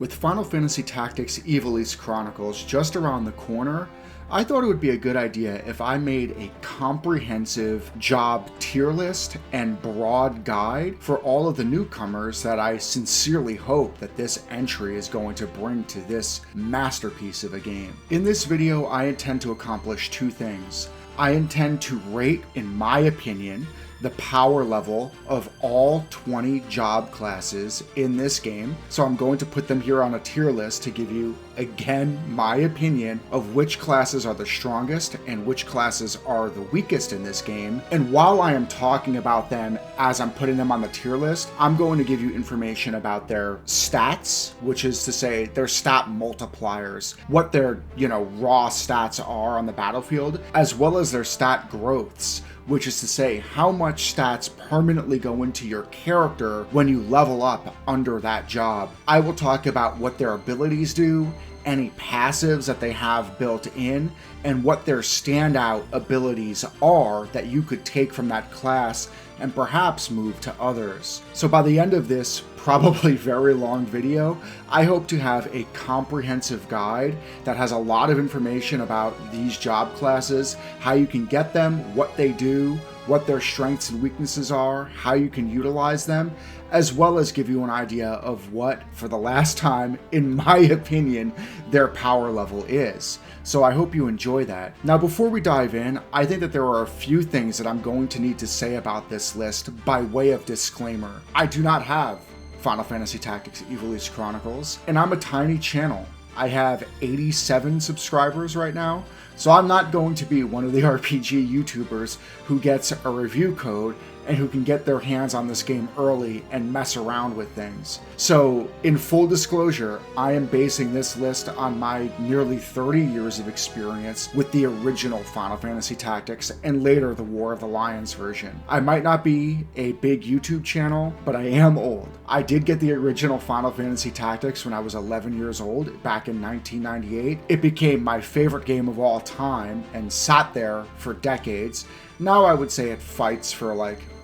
With Final Fantasy Tactics Ivalice Chronicles just around the corner, I thought it would be a good idea if I made a comprehensive job tier list and broad guide for all of the newcomers that I sincerely hope that this entry is going to bring to this masterpiece of a game. In this video, I intend to accomplish two things. I intend to rate, in my opinion, the power level of all 20 job classes in this game. So I'm going to put them here on a tier list to give you, again, my opinion of which classes are the strongest and which classes are the weakest in this game. And while I am talking about them as I'm putting them on the tier list, I'm going to give you information about their stats, which is to say their stat multipliers, what their, raw stats are on the battlefield, as well as their stat growths, which is to say how much stats permanently go into your character when you level up under that job. I will talk about what their abilities do, any passives that they have built in, and what their standout abilities are that you could take from that class and perhaps move to others. So by the end of this probably very long video, I hope to have a comprehensive guide that has a lot of information about these job classes, how you can get them, what they do, what their strengths and weaknesses are, how you can utilize them, as well as give you an idea of what, for the last time, in my opinion, their power level is. So I hope you enjoy that. Now, before we dive in, I think that there are a few things that I'm going to need to say about this list by way of disclaimer. I do not have Final Fantasy Tactics Ivalice Chronicles, and I'm a tiny channel. I have 87 subscribers right now, so I'm not going to be one of the RPG YouTubers who gets a review code and who can get their hands on this game early and mess around with things. So, in full disclosure, I am basing this list on my nearly 30 years of experience with the original Final Fantasy Tactics and later the War of the Lions version. I might not be a big YouTube channel, but I am old. I did get the original Final Fantasy Tactics when I was 11 years old, back in 1998. It became my favorite game of all time and sat there for decades. Now I would say it fights for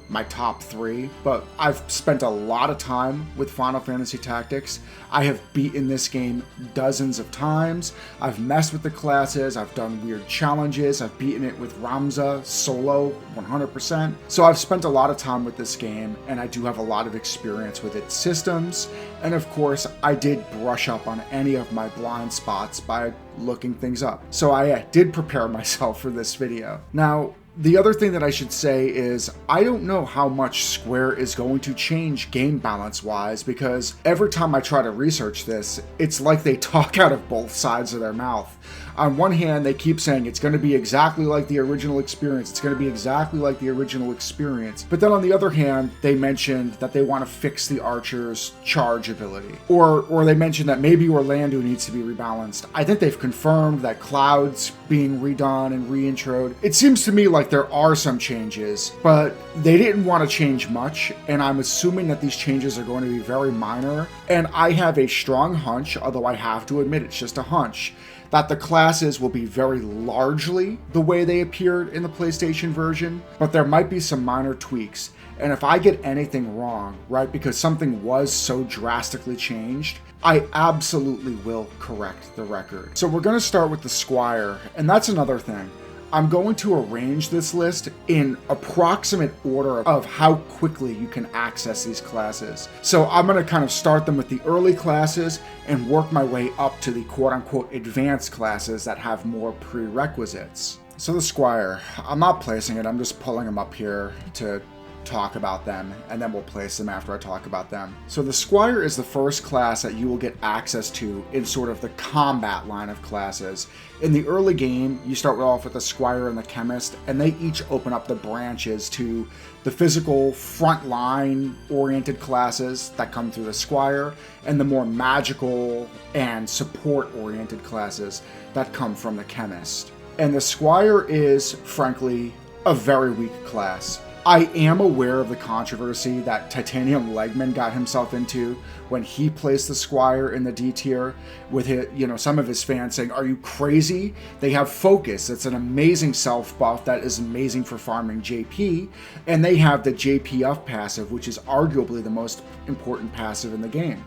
my top 3, but I've spent a lot of time with Final Fantasy Tactics. I have beaten this game dozens of times. I've messed with the classes, I've done weird challenges, I've beaten it with Ramza solo 100%. So I've spent a lot of time with this game, and I do have a lot of experience with its systems. And of course, I did brush up on any of my blind spots by looking things up. So I did prepare myself for this video. Now, the other thing that I should say is I don't know how much Square is going to change game balance wise, because every time I try to research this, it's like they talk out of both sides of their mouth. On one hand, they keep saying it's going to be exactly like the original experience. It's going to be exactly like the original experience. But then on the other hand, they mentioned that they want to fix the archer's charge ability. Or they mentioned that maybe Orlando needs to be rebalanced. I think they've confirmed that Cloud's being redone and reintroed. It seems to me like there are some changes, but they didn't want to change much, and I'm assuming that these changes are going to be very minor. And I have a strong hunch, although I have to admit it's just a hunch, that the classes will be very largely the way they appeared in the PlayStation version, but there might be some minor tweaks. And if I get anything wrong, right, because something was so drastically changed, I absolutely will correct the record. So we're going to start with the Squire, and that's another thing. I'm going to arrange this list in approximate order of how quickly you can access these classes. So I'm going to kind of start them with the early classes and work my way up to the quote-unquote advanced classes that have more prerequisites. So the Squire, I'm not placing it, I'm just pulling them up here to talk about them, and then we'll place them after I talk about them. So the Squire is the first class that you will get access to in sort of the combat line of classes. In the early game, you start off with the Squire and the Chemist, and they each open up the branches to the physical frontline oriented classes that come through the Squire, and the more magical and support oriented classes that come from the Chemist. And the Squire is, frankly, a very weak class. I am aware of the controversy that Titanium Legman got himself into when he placed the Squire in the D tier, with his, some of his fans saying, "Are you crazy? They have focus. It's an amazing self buff that is amazing for farming JP, and they have the JPF passive, which is arguably the most important passive in the game."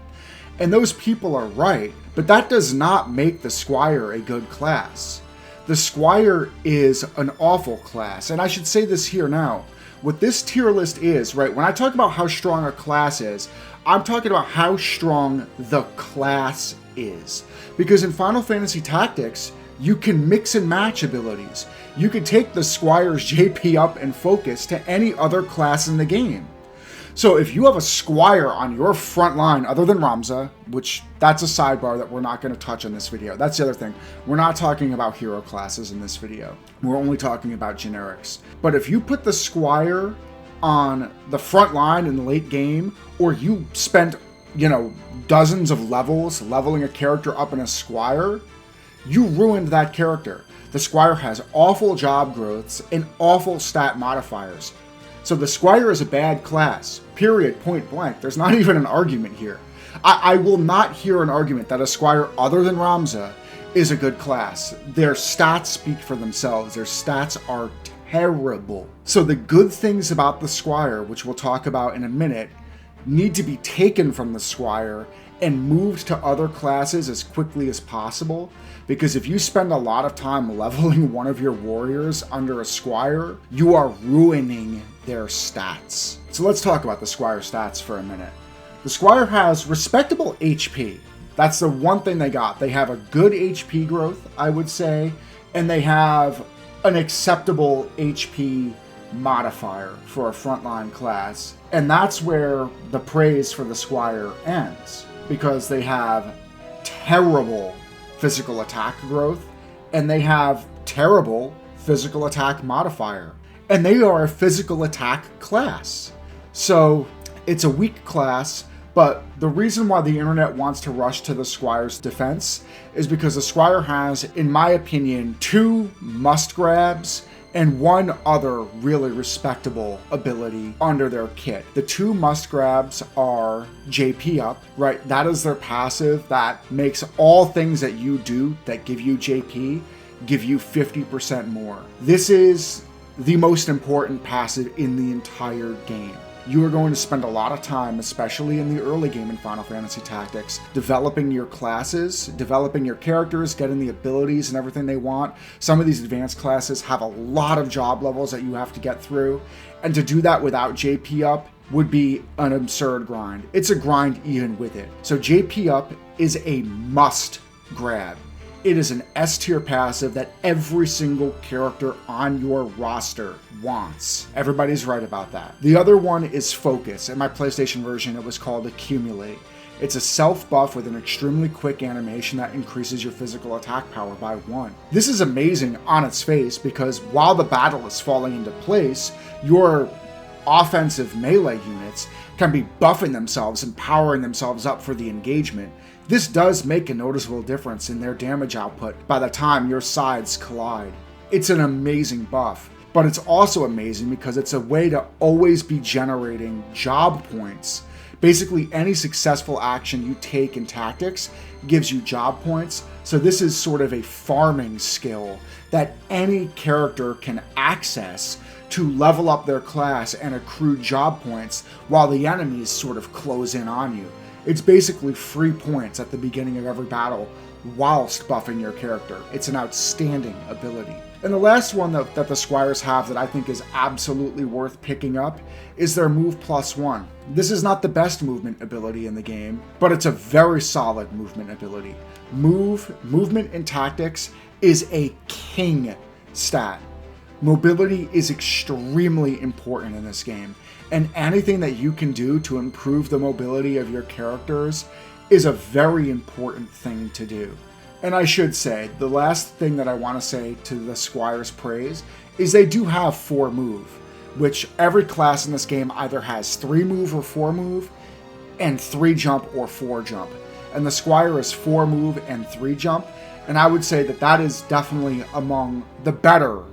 And those people are right, but that does not make the Squire a good class. The Squire is an awful class, and I should say this here now. What this tier list is, right, when I talk about how strong a class is, I'm talking about how strong the class is. Because in Final Fantasy Tactics, you can mix and match abilities. You can take the Squire's JP up and focus to any other class in the game. So if you have a Squire on your front line other than Ramza, which that's a sidebar that we're not going to touch in this video. That's the other thing. We're not talking about hero classes in this video. We're only talking about generics. But if you put the Squire on the front line in the late game, or you spent, dozens of levels leveling a character up in a Squire, you ruined that character. The Squire has awful job growths and awful stat modifiers. So the Squire is a bad class, period, point blank. There's not even an argument here. I will not hear an argument that a Squire other than Ramza is a good class. Their stats speak for themselves. Their stats are terrible. So the good things about the Squire, which we'll talk about in a minute, need to be taken from the Squire and moved to other classes as quickly as possible. Because if you spend a lot of time leveling one of your warriors under a Squire, you are ruining their stats. So let's talk about the Squire stats for a minute. The Squire has respectable HP. That's the one thing they got. They have a good HP growth, I would say, and they have an acceptable HP modifier for a frontline class. And that's where the praise for the Squire ends, because they have terrible physical attack growth, and they have terrible physical attack modifier. And they are a physical attack class. So it's a weak class, but the reason why the internet wants to rush to the Squire's defense is because the Squire has, in my opinion, 2 must grabs and one other really respectable ability under their kit. The 2 must grabs are JP up, right? That is their passive that makes all things that you do that give you JP give you 50% more. This is the most important passive in the entire game. You are going to spend a lot of time, especially in the early game in Final Fantasy Tactics, developing your classes, developing your characters, getting the abilities and everything they want. Some of these advanced classes have a lot of job levels that you have to get through, and to do that without JP up would be an absurd grind. It's a grind even with it. So JP up is a must grab. It is an S tier passive that every single character on your roster wants. Everybody's right about that. The other one is Focus. In my PlayStation version, it was called Accumulate. It's a self-buff with an extremely quick animation that increases your physical attack power by 1. This is amazing on its face because while the battle is falling into place, your offensive melee units can be buffing themselves and powering themselves up for the engagement. This does make a noticeable difference in their damage output by the time your sides collide. It's an amazing buff, but it's also amazing because it's a way to always be generating job points. Basically, any successful action you take in Tactics gives you job points, so this is sort of a farming skill that any character can access to level up their class and accrue job points while the enemies sort of close in on you. It's basically free points at the beginning of every battle whilst buffing your character. It's an outstanding ability. And the last one that the Squires have that I think is absolutely worth picking up is their Move +1. This is not the best movement ability in the game, but it's a very solid movement ability. Movement in Tactics is a king stat. Mobility is extremely important in this game, and anything that you can do to improve the mobility of your characters is a very important thing to do. And I should say, the last thing that I want to say to the Squire's praise is they do have 4 move, which every class in this game either has 3 move or 4 move, and 3 jump or 4 jump. And the Squire is 4 move and 3 jump, and I would say that that is definitely among the better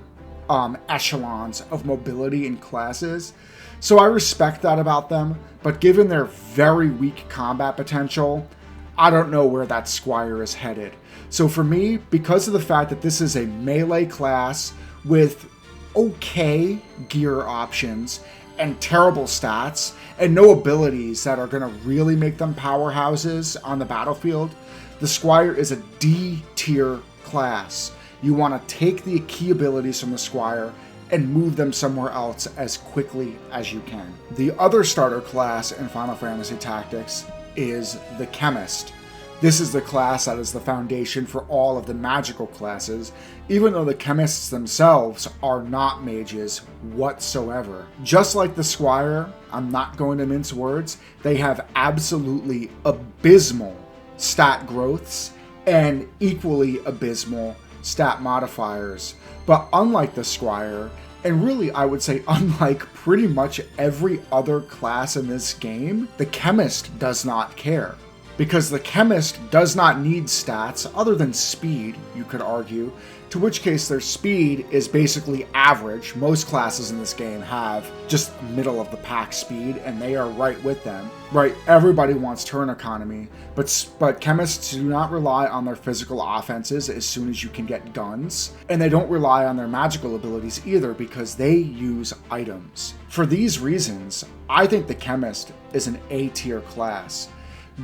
echelons of mobility in classes. So I respect that about them, but given their very weak combat potential, I don't know where that Squire is headed. So for me, because of the fact that this is a melee class with okay gear options and terrible stats and no abilities that are going to really make them powerhouses on the battlefield, the Squire is a D tier class. You want to take the key abilities from the Squire and move them somewhere else as quickly as you can. The other starter class in Final Fantasy Tactics is the Chemist. This is the class that is the foundation for all of the magical classes, even though the Chemists themselves are not mages whatsoever. Just like the Squire, I'm not going to mince words, they have absolutely abysmal stat growths and equally abysmal stat modifiers. But unlike the Squire, and really I would say unlike pretty much every other class in this game, the Chemist does not care. Because the Chemist does not need stats other than speed, you could argue, to which case their speed is basically average. Most classes in this game have just middle of the pack speed, and they are right with them. Right, everybody wants turn economy, but Chemists do not rely on their physical offenses as soon as you can get guns, and they don't rely on their magical abilities either because they use items. For these reasons, I think the Chemist is an A tier class.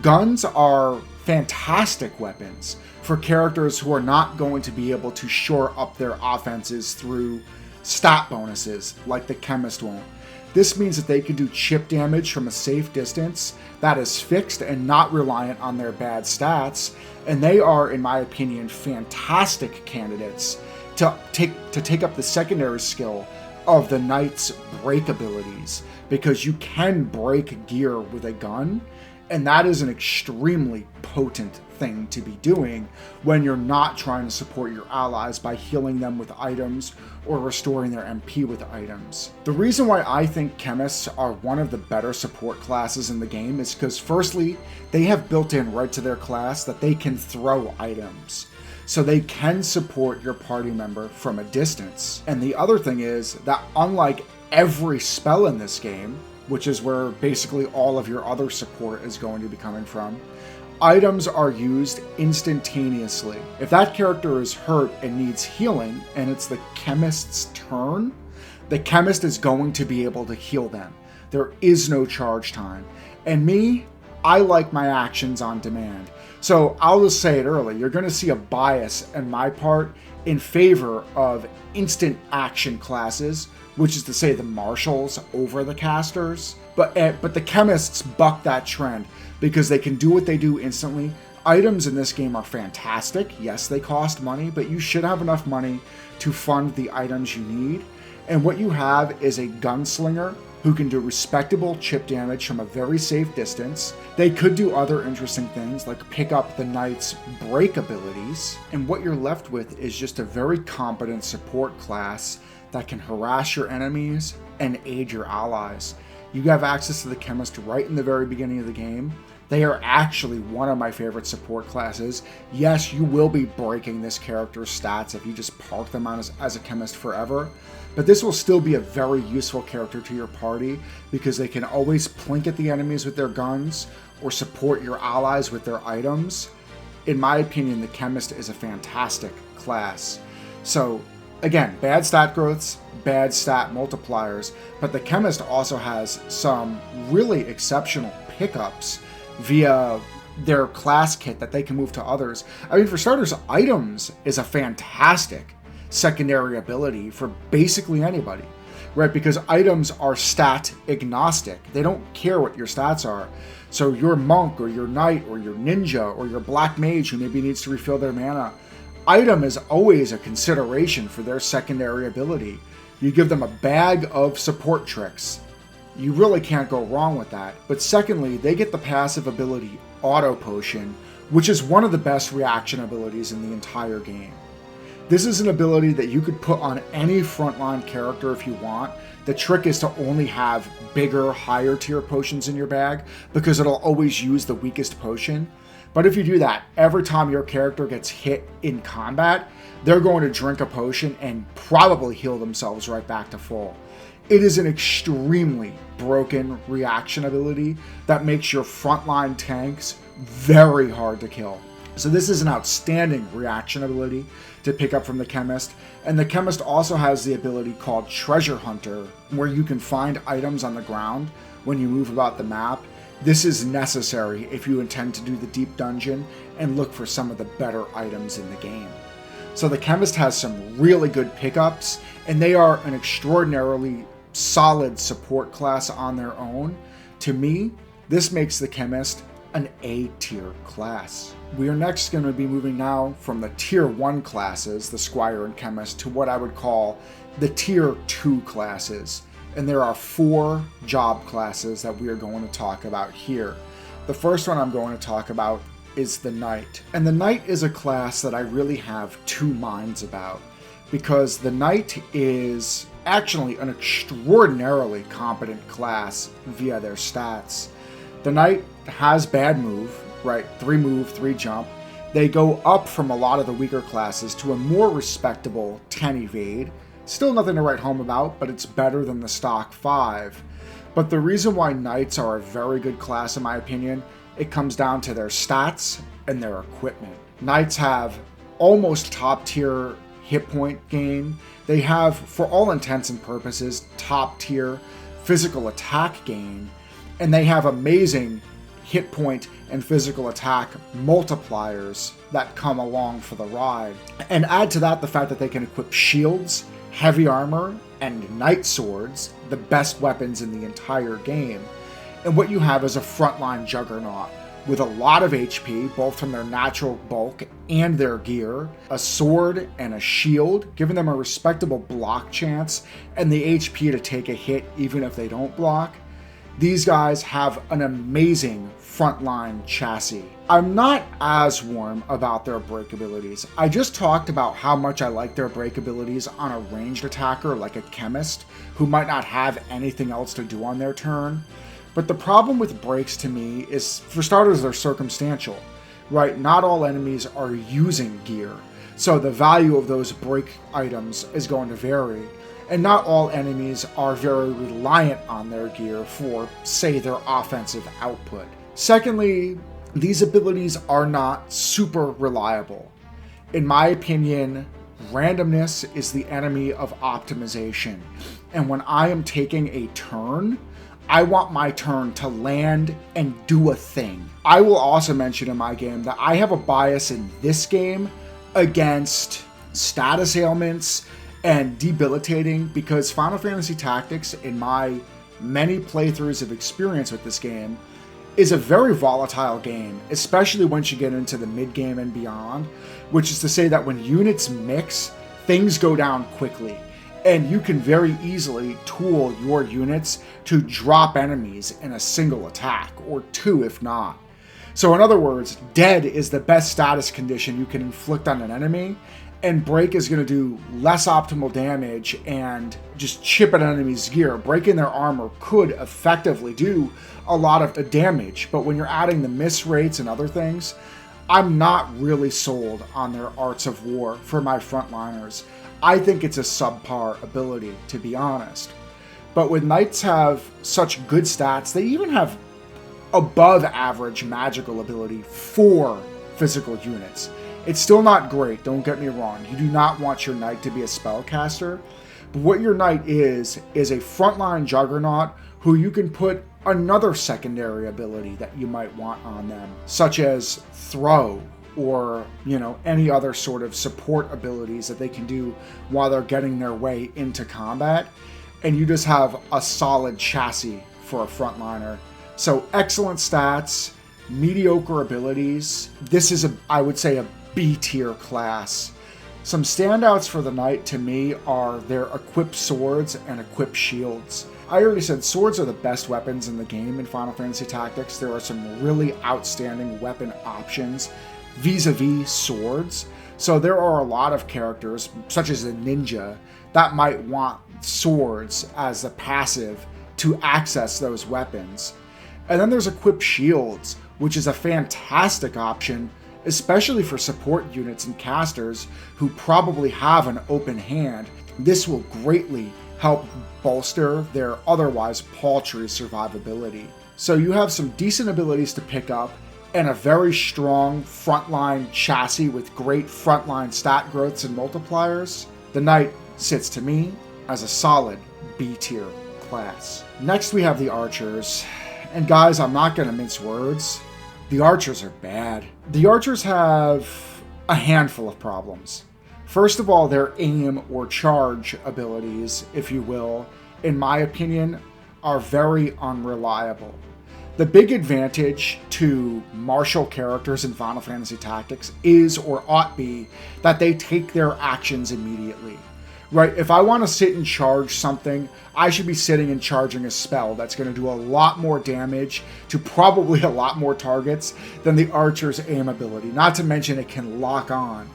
Guns are fantastic weapons for characters who are not going to be able to shore up their offenses through stat bonuses like the Chemist won't. This means that they can do chip damage from a safe distance that is fixed and not reliant on their bad stats, and they are, in my opinion, fantastic candidates to take up the secondary skill of the Knight's break abilities, because you can break gear with a gun, and that is an extremely potent thing to be doing when you're not trying to support your allies by healing them with items or restoring their MP with items. The reason why I think Chemists are one of the better support classes in the game is because firstly, they have built in right to their class that they can throw items. So they can support your party member from a distance. And the other thing is that unlike every spell in this game, which is where basically all of your other support is going to be coming from, items are used instantaneously. If that character is hurt and needs healing, and it's the Chemist's turn, the Chemist is going to be able to heal them. There is no charge time. And me, I like my actions on demand. So I'll just say it early, you're going to see a bias in my part in favor of instant action classes, which is to say the marshals over the casters. But the Chemists buck that trend because they can do what they do instantly. Items in this game are fantastic. Yes, they cost money, but you should have enough money to fund the items you need. And what you have is a gunslinger who can do respectable chip damage from a very safe distance. They could do other interesting things like pick up the Knight's break abilities. And what you're left with is just a very competent support class that can harass your enemies and aid your allies. You have access to the Chemist right in the very beginning of the game. They are actually one of my favorite support classes. Yes, you will be breaking this character's stats if you just park them on as a Chemist forever, but this will still be a very useful character to your party because they can always plink at the enemies with their guns or support your allies with their items. In my opinion, the Chemist is a fantastic class. So again, bad stat growths, bad stat multipliers, but the Chemist also has some really exceptional pickups via their class kit that they can move to others. I mean, for starters, items is a fantastic secondary ability for basically anybody, right? Because items are stat agnostic. They don't care what your stats are. So your monk or your knight or your ninja or your black mage who maybe needs to refill their mana, item is always a consideration for their secondary ability. You give them a bag of support tricks. You really can't go wrong with that. But secondly, they get the passive ability Auto Potion, which is one of the best reaction abilities in the entire game. This is an ability that you could put on any frontline character if you want. The trick is to only have bigger, higher tier potions in your bag because it'll always use the weakest potion. But if you do that, every time your character gets hit in combat, they're going to drink a potion and probably heal themselves right back to full. It is an extremely broken reaction ability that makes your frontline tanks very hard to kill. So this is an outstanding reaction ability to pick up from the Chemist. And the Chemist also has the ability called Treasure Hunter, where you can find items on the ground when you move about the map. This is necessary if you intend to do the deep dungeon and look for some of the better items in the game. So the Chemist has some really good pickups, and they are an extraordinarily solid support class on their own. To me, this makes the Chemist an A tier class. We are next going to be moving now from the tier 1 classes, the Squire and Chemist, to what I would call the tier 2 classes. And there are 4 job classes that we are going to talk about here. The first one I'm going to talk about is the Knight. And the Knight is a class that I really have 2 minds about, because the Knight is actually an extraordinarily competent class via their stats. The Knight has bad move, right? 3 move, 3 jump. They go up from a lot of the weaker classes to a more respectable 10 evade. Still nothing to write home about, but it's better than the stock 5. But the reason why Knights are a very good class, in my opinion, it comes down to their stats and their equipment. Knights have almost top tier hit point gain. They have, for all intents and purposes, top tier physical attack gain. And they have amazing hit point and physical attack multipliers that come along for the ride. And add to that the fact that they can equip shields, heavy armor, and knight swords, the best weapons in the entire game. And what you have is a frontline juggernaut with a lot of HP, both from their natural bulk and their gear, a sword and a shield, giving them a respectable block chance, and the HP to take a hit even if they don't block. These guys have an amazing frontline chassis. I'm not as warm about their break abilities. I just talked about how much I like their break abilities on a ranged attacker like a Chemist, who might not have anything else to do on their turn. But the problem with breaks to me is, for starters, they're circumstantial, right? Not all enemies are using gear, so the value of those break items is going to vary. And not all enemies are very reliant on their gear for, say, their offensive output. Secondly, these abilities are not super reliable. In my opinion, randomness is the enemy of optimization. And when I am taking a turn, I want my turn to land and do a thing. I will also mention in my game that I have a bias in this game against status ailments and debilitating, because Final Fantasy Tactics, in my many playthroughs of experience with this game, is a very volatile game, especially once you get into the mid-game and beyond, which is to say that when units mix, things go down quickly, and you can very easily tool your units to drop enemies in a single attack, or 2 if not. So in other words, dead is the best status condition you can inflict on an enemy, and break is going to do less optimal damage and just chip at an enemy's gear. Breaking their armor could effectively do a lot of damage, but when you're adding the miss rates and other things, I'm not really sold on their Arts of War for my frontliners. I think it's a subpar ability, to be honest. But when Knights have such good stats, they even have above average magical ability for physical units. It's still not great, don't get me wrong. You do not want your Knight to be a spellcaster. But what your Knight is a frontline juggernaut who you can put another secondary ability that you might want on them, such as throw, or, any other sort of support abilities that they can do while they're getting their way into combat. And you just have a solid chassis for a frontliner. So excellent stats, mediocre abilities. This is, I would say, a B-tier class. Some standouts for the Knight to me are their equipped swords and equipped shields. I already said swords are the best weapons in the game in Final Fantasy Tactics. There are some really outstanding weapon options vis-a-vis swords. So there are a lot of characters, such as a ninja, that might want swords as the passive to access those weapons. And then there's equipped shields, which is a fantastic option, especially for support units and casters who probably have an open hand. This will greatly help bolster their otherwise paltry survivability. So you have some decent abilities to pick up, and a very strong frontline chassis with great frontline stat growths and multipliers, the Knight sits to me as a solid B tier class. Next we have the Archers, and guys, I'm not going to mince words. The Archers are bad. The Archers have a handful of problems. First of all, their aim or charge abilities, if you will, in my opinion, are very unreliable. The big advantage to martial characters in Final Fantasy Tactics is, or ought be, that they take their actions immediately. Right? If I want to sit and charge something, I should be sitting and charging a spell that's going to do a lot more damage to probably a lot more targets than the Archer's aim ability. Not to mention it can lock on.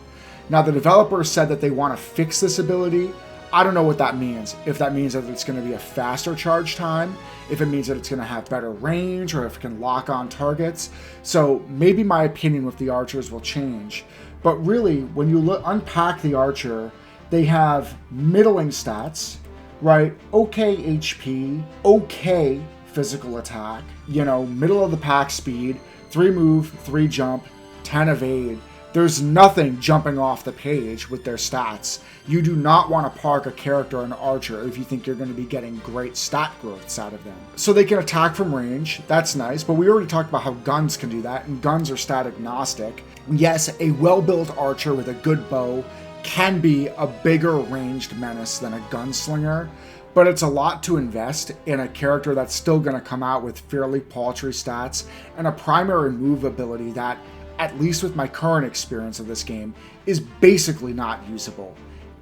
Now, the developers said that they want to fix this ability. I don't know what that means. If that means that it's going to be a faster charge time, if it means that it's going to have better range, or if it can lock on targets. So maybe my opinion with the Archers will change. But really, when you unpack the Archer, they have middling stats, right? Okay HP, okay physical attack, middle of the pack speed, 3 move, 3 jump, 10 evade. There's nothing jumping off the page with their stats. You do not want to park a character an Archer if you think you're going to be getting great stat growths out of them. So they can attack from range, that's nice, but we already talked about how guns can do that, and guns are stat agnostic. Yes, a well-built Archer with a good bow can be a bigger ranged menace than a gunslinger, but it's a lot to invest in a character that's still going to come out with fairly paltry stats and a primary move ability that, at least with my current experience of this game, is basically not usable.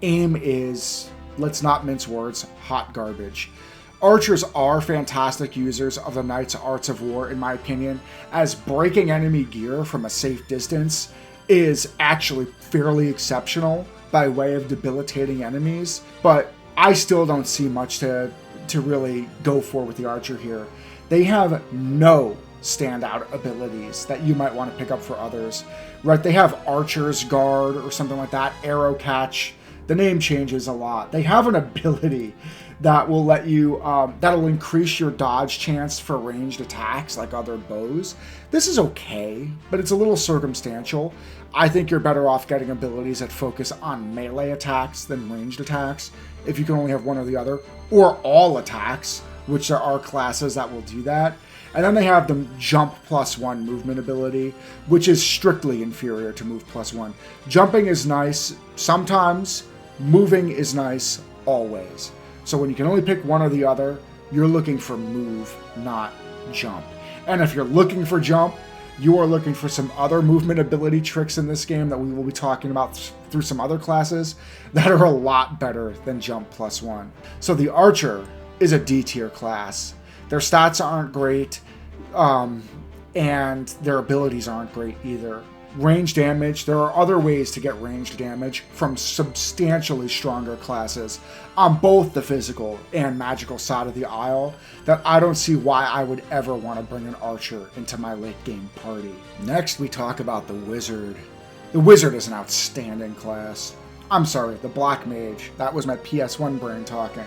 Aim is, let's not mince words, hot garbage. Archers are fantastic users of the Knight's Arts of War, in my opinion, as breaking enemy gear from a safe distance is actually fairly exceptional by way of debilitating enemies, but I still don't see much to really go for with the Archer here. They have no standout abilities that you might want to pick up for others, right? They have Archer's Guard or something like that, Arrow Catch. The name changes a lot. They have an ability that will let you, that'll increase your dodge chance for ranged attacks like other bows. This is okay, but it's a little circumstantial. I think you're better off getting abilities that focus on melee attacks than ranged attacks, if you can only have one or the other, or all attacks, which there are classes that will do that. And then they have the Jump +1 movement ability, which is strictly inferior to Move +1. Jumping is nice sometimes, moving is nice always. So when you can only pick one or the other, you're looking for move, not jump. And if you're looking for jump, you are looking for some other movement ability tricks in this game that we will be talking about through some other classes that are a lot better than Jump +1. So the Archer is a D tier class. Their stats aren't great, and their abilities aren't great either. Range damage, there are other ways to get ranged damage from substantially stronger classes on both the physical and magical side of the aisle that I don't see why I would ever want to bring an Archer into my late game party. Next we talk about the Wizard. The Wizard is an outstanding class. I'm sorry, the Black Mage. That was my PS1 brain talking.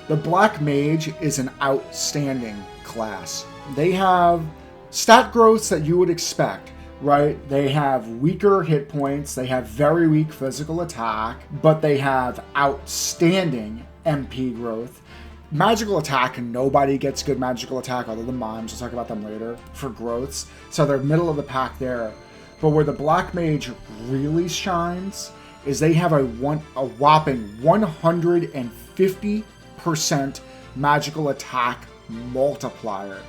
The Black Mage is an outstanding class. They have stat growths that you would expect, right? They have weaker hit points, they have very weak physical attack, but they have outstanding MP growth. Magical attack, nobody gets good magical attack other than Mimes. We'll talk about them later for growths. So they're middle of the pack there. But where the Black Mage really shines is they have a whopping 150% magical attack multiplier.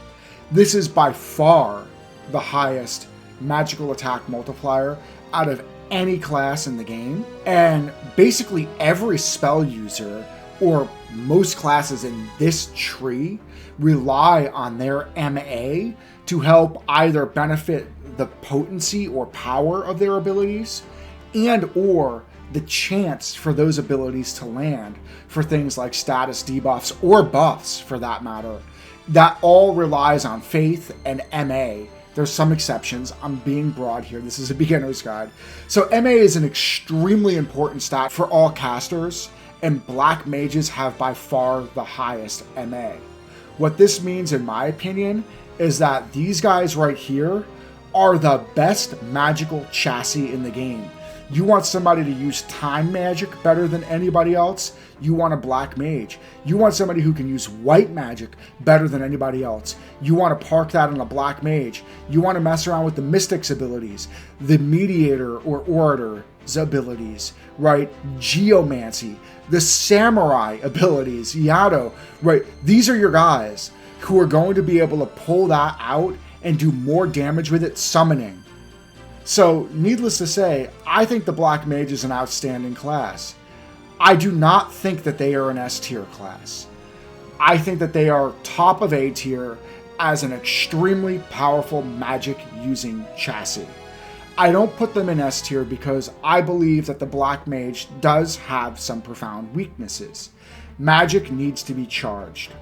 This is by far the highest magical attack multiplier out of any class in the game, and basically every spell user or most classes in this tree rely on their MA to help either benefit the potency or power of their abilities and or the chance for those abilities to land for things like status debuffs or buffs for that matter. That all relies on faith and MA. There's some exceptions. I'm being broad here. This is a beginner's guide. So MA is an extremely important stat for all casters, and Black Mages have by far the highest MA. What this means, in my opinion, is that these guys right here are the best magical chassis in the game. You want somebody to use time magic better than anybody else? You want a black mage. You want somebody who can use white magic better than anybody else? You want to park that on a black mage. You want to mess around with the mystic's abilities, the mediator or orator's abilities, right? Geomancy, the samurai abilities, Yado, right? These are your guys who are going to be able to pull that out and do more damage with it summoning. So, needless to say, I think the Black Mage is an outstanding class. I do not think that they are an S tier class. I think that they are top of A tier as an extremely powerful magic using chassis. I don't put them in S tier because I believe that the Black Mage does have some profound weaknesses. Magic needs to be charged.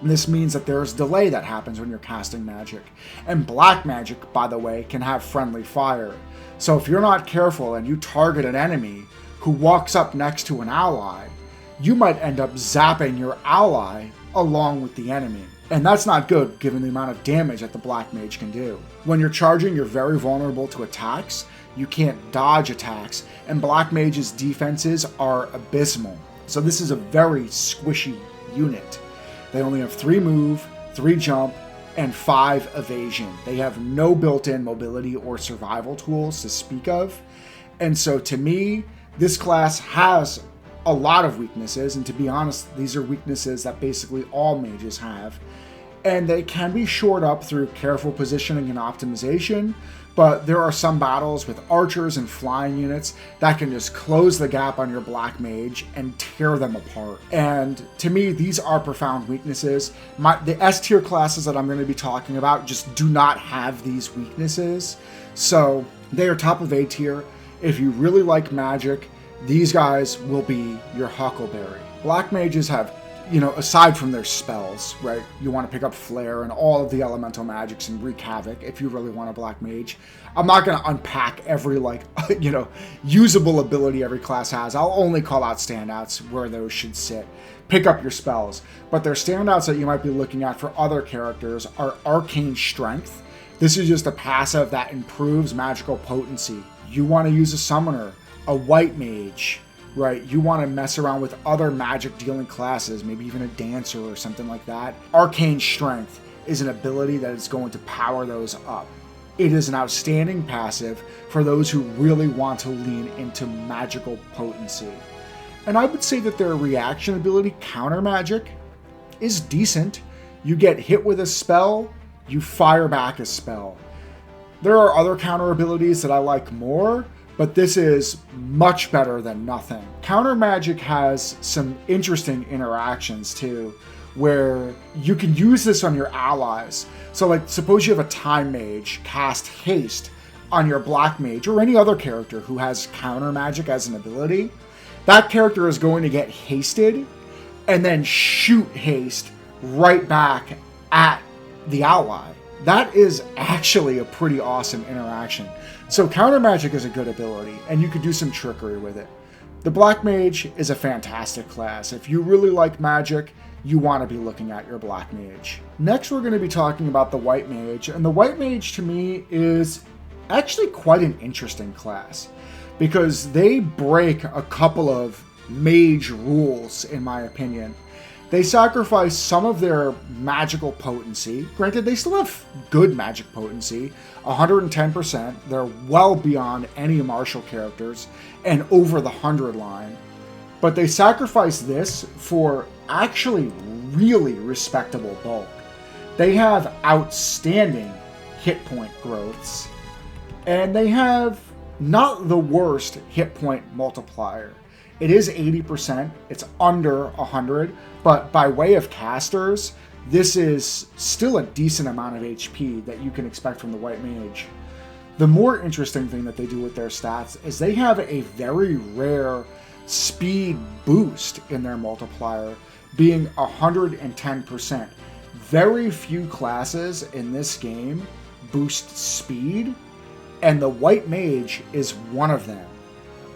And this means that there's delay that happens when you're casting magic. And black magic, by the way, can have friendly fire. So if you're not careful and you target an enemy who walks up next to an ally, you might end up zapping your ally along with the enemy. And that's not good given the amount of damage that the black mage can do. When you're charging, you're very vulnerable to attacks. You can't dodge attacks. And black mage's defenses are abysmal. So this is a very squishy unit. They only have 3 move, 3 jump, and 5 evasion. They have no built-in mobility or survival tools to speak of. And so to me, this class has a lot of weaknesses. And to be honest, these are weaknesses that basically all mages have. And they can be shored up through careful positioning and optimization. But there are some battles with archers and flying units that can just close the gap on your black mage and tear them apart. And to me, these are profound weaknesses. The S tier classes that I'm going to be talking about just do not have these weaknesses. So they are top of A tier. If you really like magic, these guys will be your huckleberry. Black mages have, aside from their spells, right? You want to pick up Flare and all of the elemental magics and wreak havoc if you really want a black mage. I'm not going to unpack every, usable ability every class has. I'll only call out standouts where those should sit. Pick up your spells. But their standouts that you might be looking at for other characters are Arcane Strength. This is just a passive that improves magical potency. You want to use a summoner, a white mage, right? You want to mess around with other magic dealing classes, maybe even a dancer or something like that. Arcane Strength is an ability that is going to power those up. It is an outstanding passive for those who really want to lean into magical potency. And I would say that their reaction ability, Counter Magic, is decent. You get hit with a spell, you fire back a spell. There are other counter abilities that I like more, but this is much better than nothing. Counter Magic has some interesting interactions too, where you can use this on your allies. So suppose you have a Time Mage cast Haste on your Black Mage or any other character who has Counter Magic as an ability. That character is going to get hasted and then shoot haste right back at the ally. That is actually a pretty awesome interaction. So Counter Magic is a good ability, and you could do some trickery with it. The Black Mage is a fantastic class. If you really like magic, you want to be looking at your Black Mage. Next, we're going to be talking about the White Mage, and the White Mage to me is actually quite an interesting class because they break a couple of mage rules, in my opinion. They sacrifice some of their magical potency. Granted, they still have good magic potency, 110%. They're well beyond any martial characters and over the 100 line. But they sacrifice this for actually really respectable bulk. They have outstanding hit point growths, and they have not the worst hit point multiplier. It is 80%, it's under 100, but by way of casters, this is still a decent amount of HP that you can expect from the White Mage. The more interesting thing that they do with their stats is they have a very rare speed boost in their multiplier, being 110%. Very few classes in this game boost speed, and the White Mage is one of them.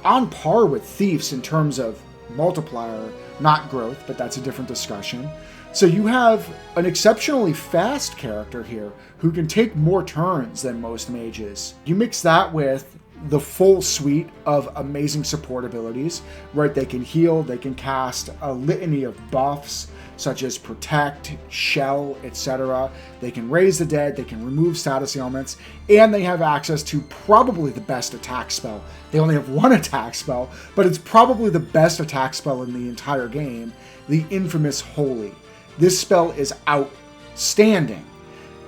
On par with Thieves in terms of multiplier, not growth, but that's a different discussion. So you have an exceptionally fast character here who can take more turns than most mages. You mix that with the full suite of amazing support abilities, right? They can heal, they can cast a litany of buffs such as Protect, Shell, etc. They can raise the dead, they can remove status ailments, and they have access to probably the best attack spell. They only have one attack spell, but it's probably the best attack spell in the entire game, the infamous Holy. This spell is outstanding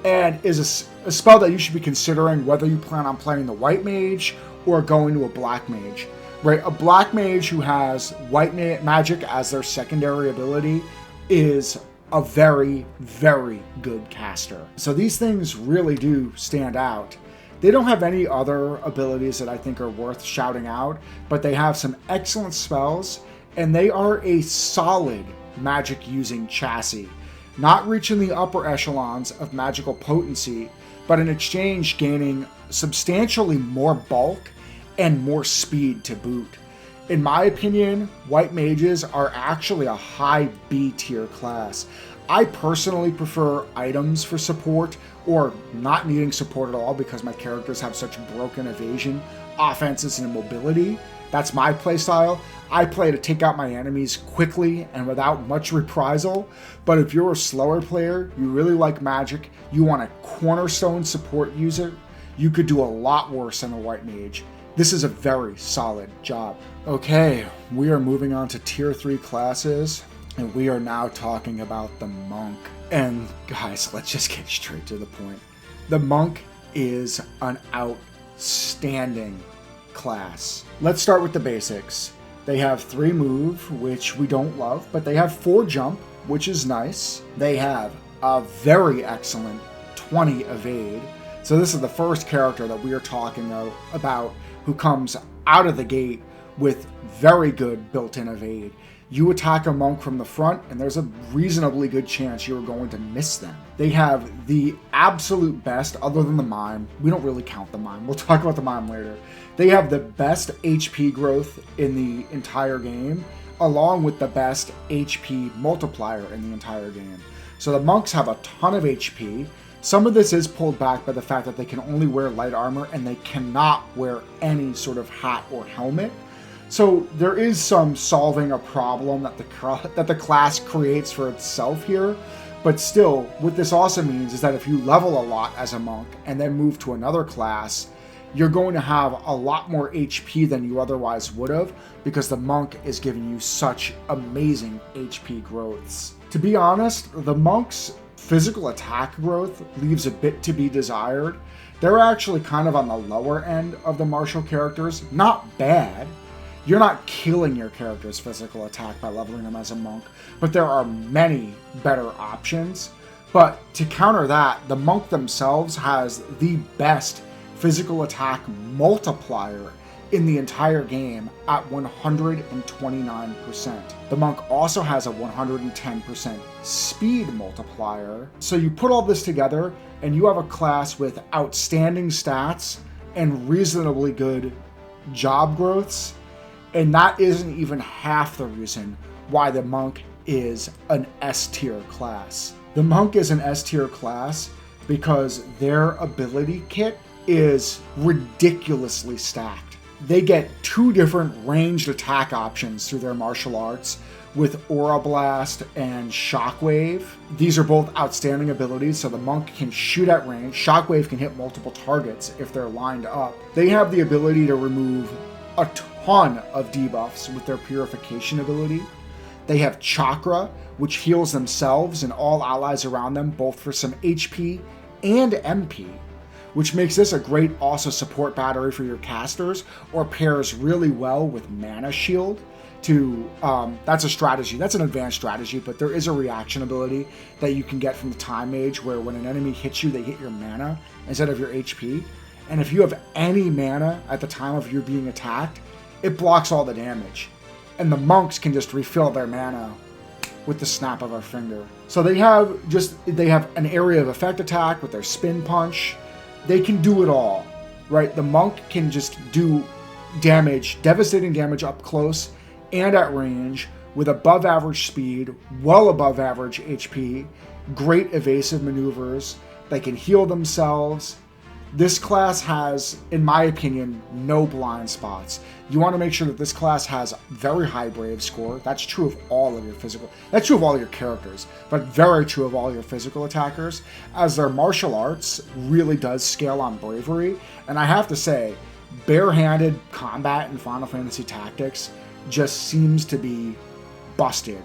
and is a spell that you should be considering whether you plan on playing the white mage or going to a black mage. Right? A black mage who has white magic as their secondary ability is a very, very good caster. So these things really do stand out. They don't have any other abilities that I think are worth shouting out, but they have some excellent spells, and they are a solid magic using chassis. Not reaching the upper echelons of magical potency, but in exchange gaining substantially more bulk and more speed to boot. In my opinion, white mages are actually a high B tier class. I personally prefer items for support or not needing support at all because my characters have such broken evasion, offenses, and mobility. That's my playstyle. I play to take out my enemies quickly and without much reprisal, but if you're a slower player, you really like magic, you want a cornerstone support user, you could do a lot worse than a white mage. This is a very solid job. Okay, we are moving on to tier 3 classes, and we are now talking about the monk. And guys, let's just get straight to the point. The monk is an outstanding class. Let's start with the basics. They have 3 move, which we don't love, but they have 4 jump, which is nice. They have a very excellent 20 evade. So this is the first character that we are talking about who comes out of the gate with very good built-in evade. You attack a monk from the front, and there's a reasonably good chance you're going to miss them. They have the absolute best, other than the Mime. We don't really count the Mime. We'll talk about the Mime later. They have the best HP growth in the entire game, along with the best HP multiplier in the entire game. So the monks have a ton of HP. Some of this is pulled back by the fact that they can only wear light armor and they cannot wear any sort of hat or helmet. So there is some solving a problem that the class creates for itself here. But still, what this also means is that if you level a lot as a monk and then move to another class, you're going to have a lot more HP than you otherwise would have because the monk is giving you such amazing HP growths. To be honest, the monk's physical attack growth leaves a bit to be desired. They're actually kind of on the lower end of the martial characters. Not bad. You're not killing your character's physical attack by leveling them as a monk, but there are many better options. But to counter that, the monk themselves has the best physical attack multiplier in the entire game at 129%. The monk also has a 110% speed multiplier. So you put all this together and you have a class with outstanding stats and reasonably good job growths. And that isn't even half the reason why the monk is an S tier class. The monk is an S tier class because their ability kit is ridiculously stacked. They get 2 different ranged attack options through their martial arts with Aura Blast and Shockwave. These are both outstanding abilities, so the monk can shoot at range. Shockwave can hit multiple targets if they're lined up. They have the ability to remove a ton of debuffs with their Purification ability. They have Chakra, which heals themselves and all allies around them, both for some HP and MP, which makes this a great also support battery for your casters, or pairs really well with Mana Shield. That's a strategy, that's an advanced strategy, but there is a reaction ability that you can get from the Time Mage where when an enemy hits you, they hit your mana instead of your HP. And if you have any mana at the time of you being attacked, it blocks all the damage. And the monks can just refill their mana with the snap of a finger. So they have an area of effect attack with their spin punch. They can do it all, right? The monk can just do damage, devastating damage up close and at range with above average speed, well above average HP, great evasive maneuvers, they can heal themselves. This class has, in my opinion, no blind spots. You want to make sure that this class has very high Brave score. That's true of all of your physical, that's true of all your characters, but very true of all your physical attackers, as their martial arts really does scale on bravery. And I have to say, barehanded combat in Final Fantasy Tactics just seems to be busted.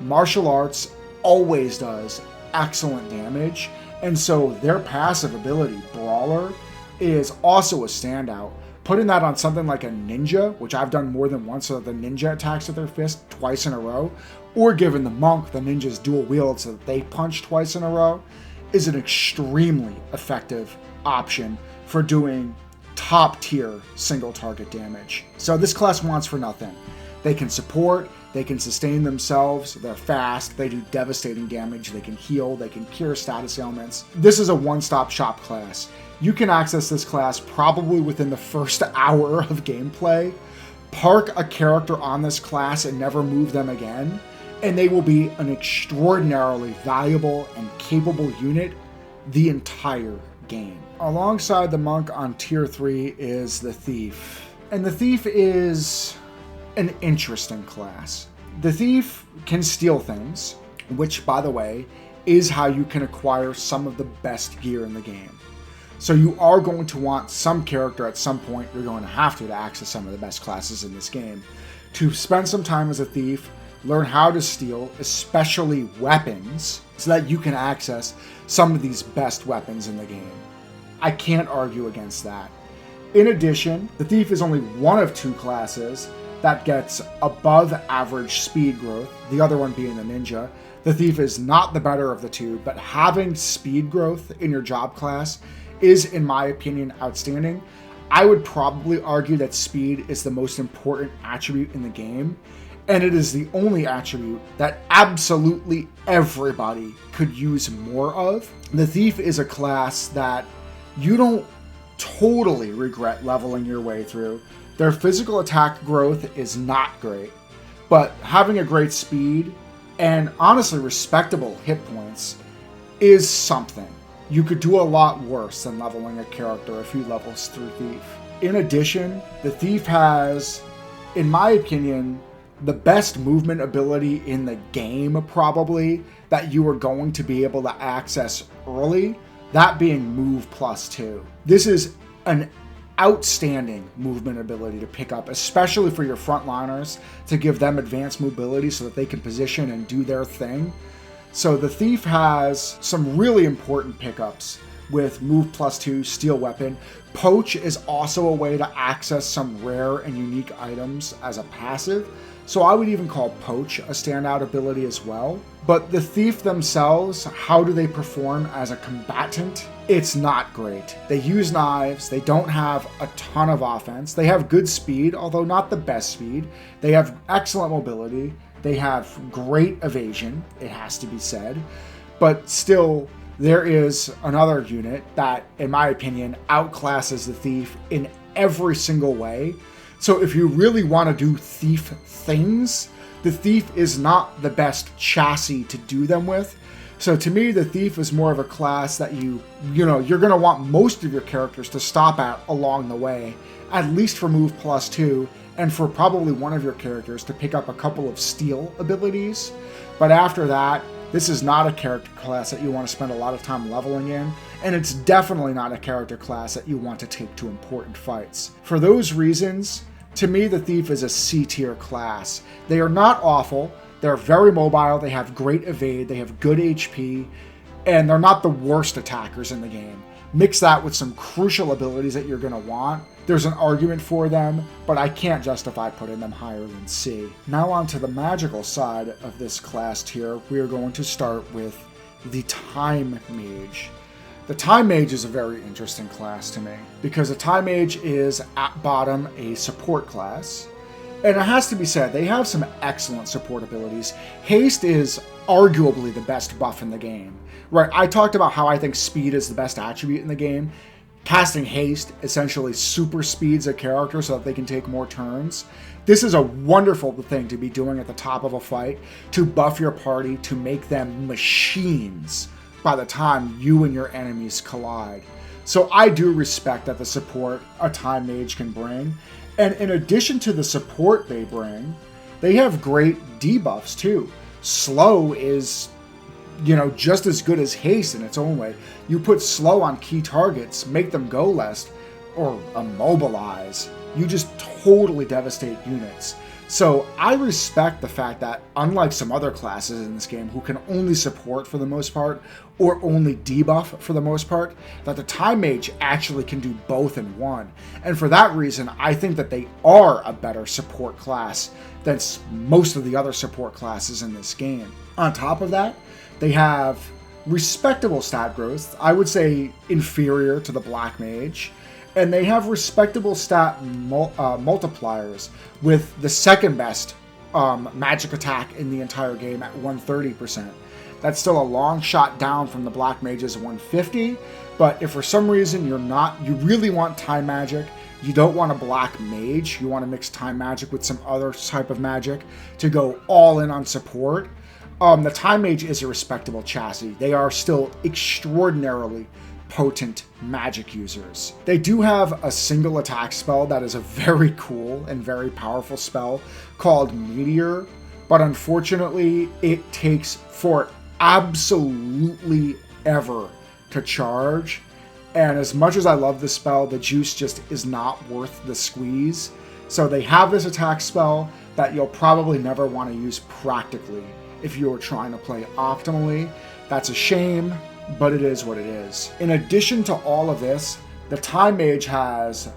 Martial arts always does excellent damage, and so their passive ability, Brawler, is also a standout. Putting that on something like a ninja, which I've done more than once, so that the ninja attacks with their fist twice in a row, or giving the monk the ninja's dual wield so that they punch twice in a row, is an extremely effective option for doing top tier single target damage. So this class wants for nothing. They can support, they can sustain themselves, they're fast, they do devastating damage, they can heal, they can cure status ailments. This is a one-stop shop class. You can access this class probably within the first hour of gameplay, park a character on this class and never move them again, and they will be an extraordinarily valuable and capable unit the entire game. Alongside the monk on tier 3 is the thief. And the thief is an interesting class. The thief can steal things, which, by the way, is how you can acquire some of the best gear in the game. So you are going to want some character at some point, you're going to have to access some of the best classes in this game, to spend some time as a thief, learn how to steal, especially weapons, so that you can access some of these best weapons in the game. I can't argue against that. In addition, the thief is only one of 2 classes that gets above average speed growth, the other one being the ninja. The thief is not the better of the 2, but having speed growth in your job class is, in my opinion, outstanding. I would probably argue that speed is the most important attribute in the game, and it is the only attribute that absolutely everybody could use more of. The thief is a class that you don't totally regret leveling your way through. Their physical attack growth is not great, but having a great speed and honestly respectable hit points is something. You could do a lot worse than leveling a character a few levels through Thief. In addition, the Thief has, in my opinion, the best movement ability in the game, probably, that you are going to be able to access early, that being Move Plus 2. This is an outstanding movement ability to pick up, especially for your frontliners, to give them advanced mobility so that they can position and do their thing. So the Thief has some really important pickups with Move Plus 2, Steel Weapon. Poach is also a way to access some rare and unique items as a passive, so I would even call Poach a standout ability as well. But the Thief themselves, how do they perform as a combatant? It's not great. They use knives, they don't have a ton of offense, they have good speed, although not the best speed, they have excellent mobility, they have great evasion, it has to be said, but still, there is another unit that, in my opinion, outclasses the Thief in every single way. So if you really want to do Thief things, the Thief is not the best chassis to do them with. So to me, the Thief is more of a class that you're going to want most of your characters to stop at along the way, at least for Move Plus 2, and for probably one of your characters to pick up a couple of steal abilities. But after that, this is not a character class that you want to spend a lot of time leveling in, and it's definitely not a character class that you want to take to important fights. For those reasons, to me, the Thief is a C-tier class. They are not awful, they're very mobile, they have great evade, they have good HP, and they're not the worst attackers in the game. Mix that with some crucial abilities that you're going to want. There's an argument for them, but I can't justify putting them higher than C. Now on to the magical side of this class tier, we are going to start with the Time Mage. The Time Mage is a very interesting class to me, because a Time Mage is, at bottom, a support class. And it has to be said, they have some excellent support abilities. Haste is arguably the best buff in the game. Right, I talked about how I think speed is the best attribute in the game. casting haste essentially super speeds a character so that they can take more turns. This is a wonderful thing to be doing at the top of a fight, to buff your party, to make them machines by the time you and your enemies collide. So I do respect that the support a Time Mage can bring. And in addition to the support they bring, they have great debuffs too. Slow is, just as good as haste in its own way. You put slow on key targets, make them go less, or immobilize. You just totally devastate units. So I respect the fact that, unlike some other classes in this game who can only support for the most part, or only debuff for the most part, that the Time Mage actually can do both in one. And for that reason, I think that they are a better support class than most of the other support classes in this game. On top of that, they have respectable stat growth, I would say inferior to the Black Mage. And they have respectable stat multipliers, with the second best magic attack in the entire game at 130%. That's still a long shot down from the Black Mage's 150, but if for some reason you really want Time Magic, you don't want a Black Mage, you want to mix Time Magic with some other type of magic to go all in on support, the Time Mage is a respectable chassis. They are still extraordinarily potent magic users. They do have a single attack spell that is a very cool and very powerful spell called Meteor, but unfortunately it takes for absolutely ever to charge, and as much as I love this spell, the juice just is not worth the squeeze. So they have this attack spell that you'll probably never want to use practically if you're trying to play optimally. That's a shame, but it is what it is. In addition to all of this, the Time Mage has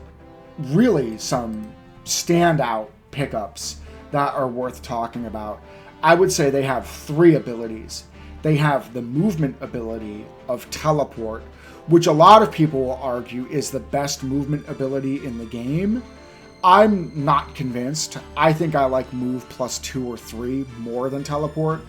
really some standout pickups that are worth talking about. I would say they have 3 abilities. They have the movement ability of Teleport, which a lot of people will argue is the best movement ability in the game. I'm not convinced. I think I like Move plus 2 or 3 more than Teleport,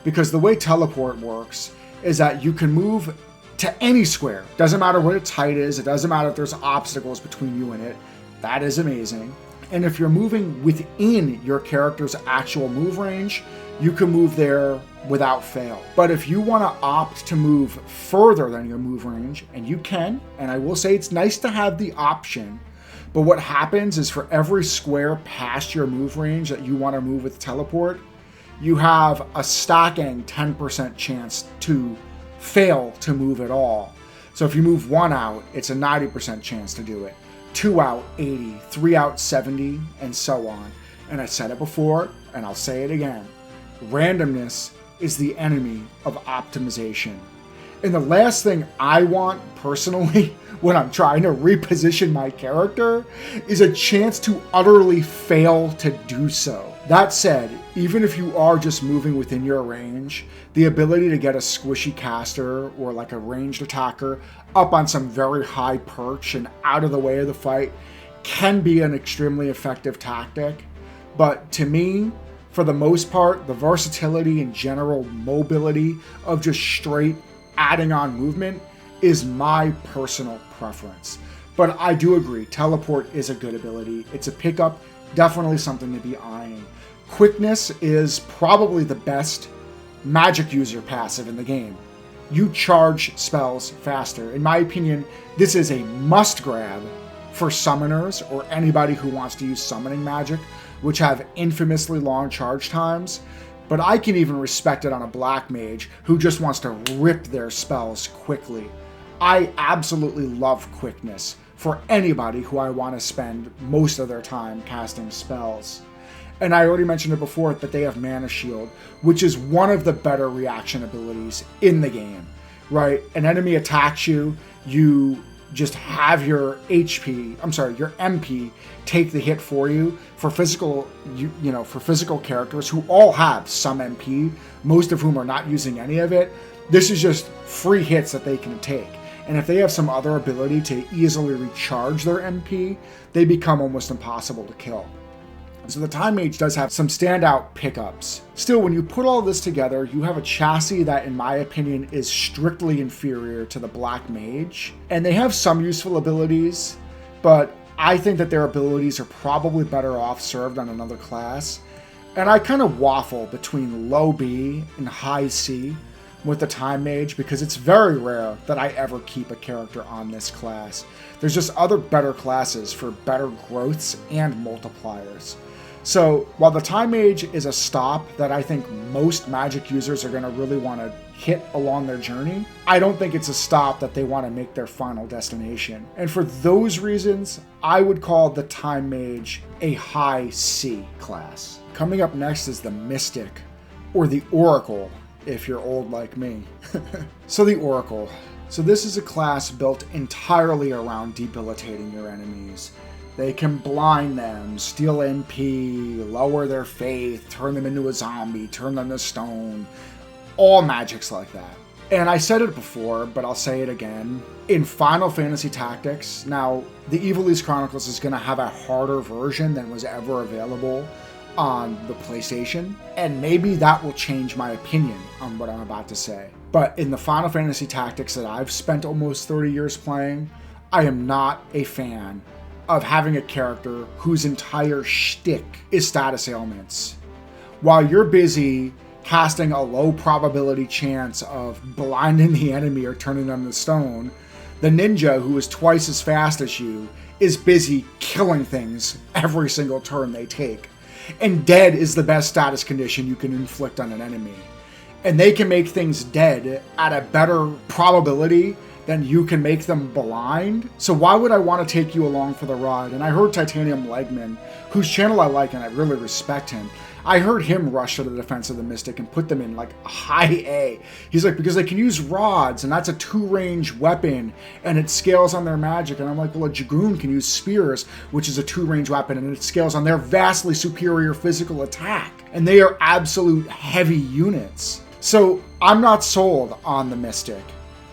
because the way Teleport works is that you can move to any square. Doesn't matter what its height is. It doesn't matter if there's obstacles between you and it. That is amazing. And if you're moving within your character's actual move range, you can move there without fail. But if you want to opt to move further than your move range, and you can, and I will say it's nice to have the option, but what happens is for every square past your move range that you want to move with Teleport, you have a stacking 10% chance to fail to move at all. So if you move 1 out, it's a 90% chance to do it. 2 out, 80, 3 out, 70, and so on. And I said it before, and I'll say it again. Randomness is the enemy of optimization. And the last thing I want, personally, when I'm trying to reposition my character, is a chance to utterly fail to do so. That said, even if you are just moving within your range, the ability to get a squishy caster or like a ranged attacker up on some very high perch and out of the way of the fight can be an extremely effective tactic. But to me, for the most part, the versatility and general mobility of just straight adding on movement is my personal preference. But I do agree, Teleport is a good ability. It's a pickup, definitely something to be eyeing. Quickness is probably the best magic user passive in the game. You charge spells faster. In my opinion, this is a must grab for summoners or anybody who wants to use summoning magic, which have infamously long charge times. But I can even respect it on a Black Mage who just wants to rip their spells quickly. I absolutely love quickness for anybody who I want to spend most of their time casting spells. And I already mentioned it before that they have Mana Shield, which is one of the better reaction abilities in the game, right? An enemy attacks you, you just have your MP take the hit for you. For physical, for physical characters who all have some MP, most of whom are not using any of it, this is just free hits that they can take. And if they have some other ability to easily recharge their MP, they become almost impossible to kill. So the Time Mage does have some standout pickups. Still, when you put all this together, you have a chassis that, in my opinion, is strictly inferior to the Black Mage. And they have some useful abilities, but I think that their abilities are probably better off served on another class. And I kind of waffle between low B and high C with the Time Mage because it's very rare that I ever keep a character on this class. There's just other better classes for better growths and multipliers. So while the Time Mage is a stop that I think most Magic users are going to really want to hit along their journey, I don't think it's a stop that they want to make their final destination. And for those reasons, I would call the Time Mage a high C class. Coming up next is the Mystic, or the Oracle, if you're old like me. So the Oracle. So this is a class built entirely around debilitating your enemies. They can blind them, steal NP, lower their faith, turn them into a zombie, turn them to stone, all magics like that. And I said it before, but I'll say it again. In Final Fantasy Tactics, now the Ivalice Chronicles is going to have a harder version than was ever available on the PlayStation, and maybe that will change my opinion on what I'm about to say. But in the Final Fantasy Tactics that I've spent almost 30 years playing, I am not a fan of having a character whose entire shtick is status ailments. While you're busy casting a low probability chance of blinding the enemy or turning them to stone, the ninja, who is twice as fast as you, is busy killing things every single turn they take. And dead is the best status condition you can inflict on an enemy. And they can make things dead at a better probability than you can make them blind. So why would I want to take you along for the ride? And I heard Titanium Legman, whose channel I like and I really respect him, I heard him rush to the defense of the Mystic and put them in like high A. He's like, because they can use rods and that's a 2-range weapon and it scales on their magic. And I'm like, well, a Dragoon can use spears, which is a 2-range weapon, and it scales on their vastly superior physical attack. And they are absolute heavy units. So I'm not sold on the Mystic.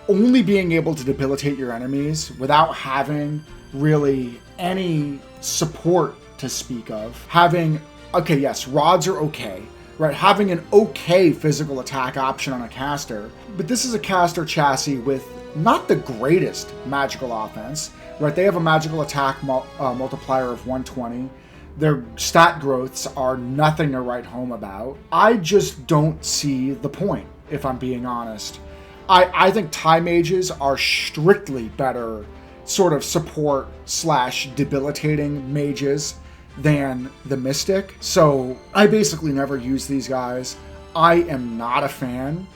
Only being able to debilitate your enemies without having really any support to speak of. Having, okay, yes, rods are okay, right? Having an okay physical attack option on a caster, but this is a caster chassis with not the greatest magical offense, right? They have a magical attack multiplier of 120. Their stat growths are nothing to write home about. I just don't see the point, if I'm being honest. I think Time Mages are strictly better sort of support / debilitating mages than the Mystic. So I basically never use these guys. I am not a fan.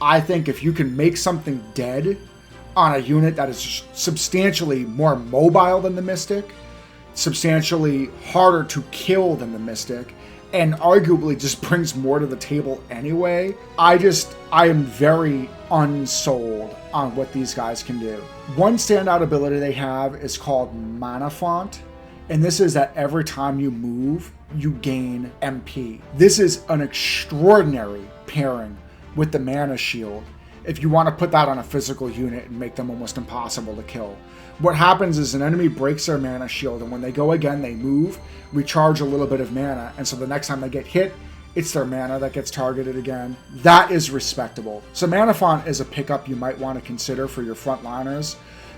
I think if you can make something dead on a unit that is substantially more mobile than the Mystic, substantially harder to kill than the Mystic, and arguably just brings more to the table anyway, I am very unsold on what these guys can do. One standout ability they have is called Mana Font, and this is that every time you move, you gain MP. This is an extraordinary pairing with the Mana Shield if you want to put that on a physical unit and make them almost impossible to kill. What happens is an enemy breaks their Mana Shield, and when they go again, they move, recharge a little bit of mana, and so the next time they get hit, it's their mana that gets targeted again. That is respectable. So Mana Font is a pickup you might want to consider for your frontliners,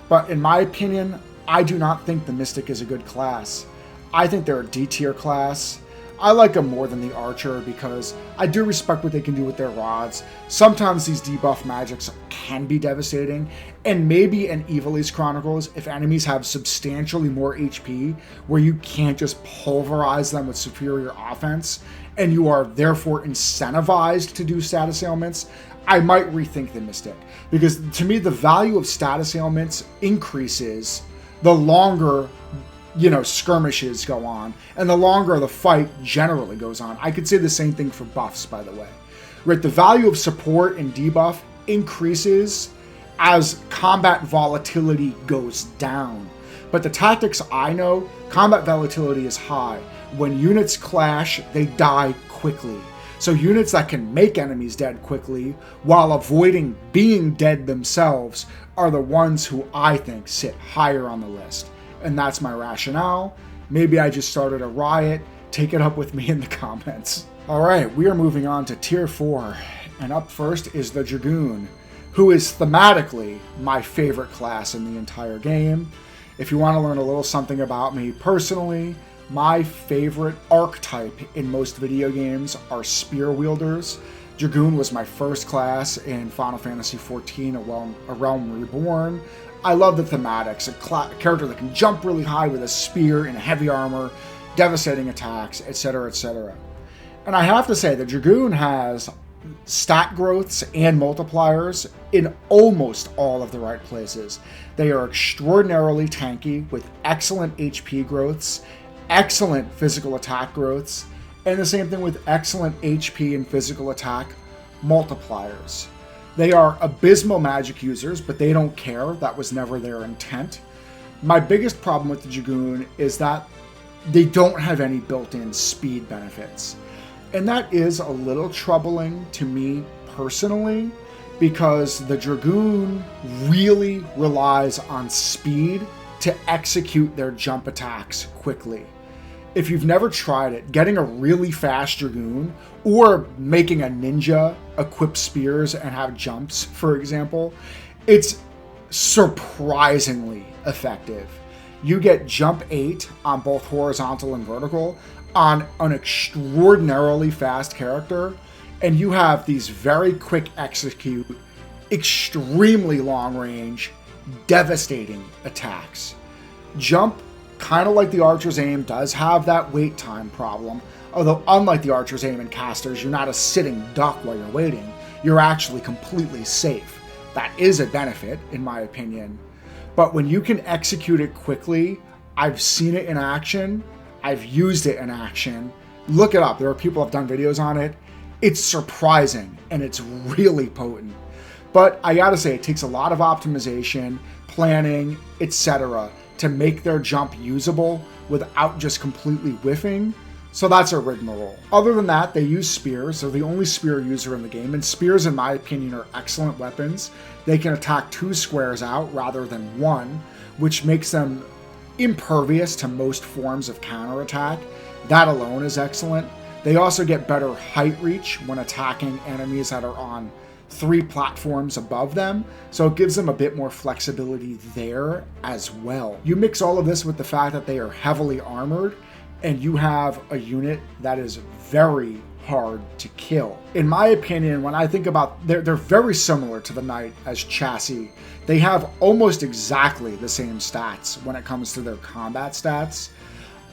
but in my opinion, I do not think the Mystic is a good class. I think they're a D tier class. I like them more than the Archer because I do respect what they can do with their rods. Sometimes these debuff magics can be devastating, and maybe in Ivalice Chronicles, if enemies have substantially more HP, where you can't just pulverize them with superior offense, and you are therefore incentivized to do status ailments, I might rethink the Mystic. Because to me, the value of status ailments increases the longer skirmishes go on, and the longer the fight generally goes on. I could say the same thing for buffs, by the way. Right, the value of support and debuff increases as combat volatility goes down. But the tactics I know, combat volatility is high. When units clash, they die quickly. So units that can make enemies dead quickly while avoiding being dead themselves are the ones who I think sit higher on the list. And that's my rationale. Maybe I just started a riot take it up with me in the comments. Alright, we are moving on to tier 4, and up first is the Dragoon, who is thematically my favorite class in the entire game. If you want to learn a little something about me personally, my favorite archetype in most video games are spear wielders. Dragoon was my first class in Final Fantasy XIV, A Realm Reborn. I love the thematics, a character that can jump really high with a spear and heavy armor, devastating attacks, etc., etc. And I have to say, the Dragoon has stat growths and multipliers in almost all of the right places. They are extraordinarily tanky with excellent HP growths, excellent physical attack growths, and the same thing with excellent HP and physical attack multipliers. They are abysmal magic users, but they don't care. That was never their intent. My biggest problem with the Dragoon is that they don't have any built-in speed benefits. And that is a little troubling to me personally, because the Dragoon really relies on speed to execute their jump attacks quickly. If you've never tried it, getting a really fast Dragoon, or making a ninja equip spears and have jumps, for example, it's surprisingly effective. You get jump 8 on both horizontal and vertical on an extraordinarily fast character, and you have these very quick execute, extremely long range, devastating attacks. Jump, kind of like the Archer's Aim, does have that wait time problem, although unlike the Archer's Aim and casters, you're not a sitting duck while you're waiting. You're actually completely safe. That is a benefit, in my opinion. But when you can execute it quickly, I've seen it in action, I've used it in action. Look it up, there are people who have done videos on it. It's surprising, and it's really potent. But I gotta say, it takes a lot of optimization, planning, etc. to make their jump usable without just completely whiffing. So that's a rigmarole. Other than that, they use spears. They're the only spear user in the game, and spears, in my opinion, are excellent weapons. They can attack 2 squares out rather than 1, which makes them impervious to most forms of counterattack. That alone is excellent. They also get better height reach when attacking enemies that are on 3 platforms above them, so it gives them a bit more flexibility there as well. You mix all of this with the fact that they are heavily armored, and you have a unit that is very hard to kill. In my opinion, when I think about, they're very similar to the Knight as chassis. They have almost exactly the same stats when it comes to their combat stats.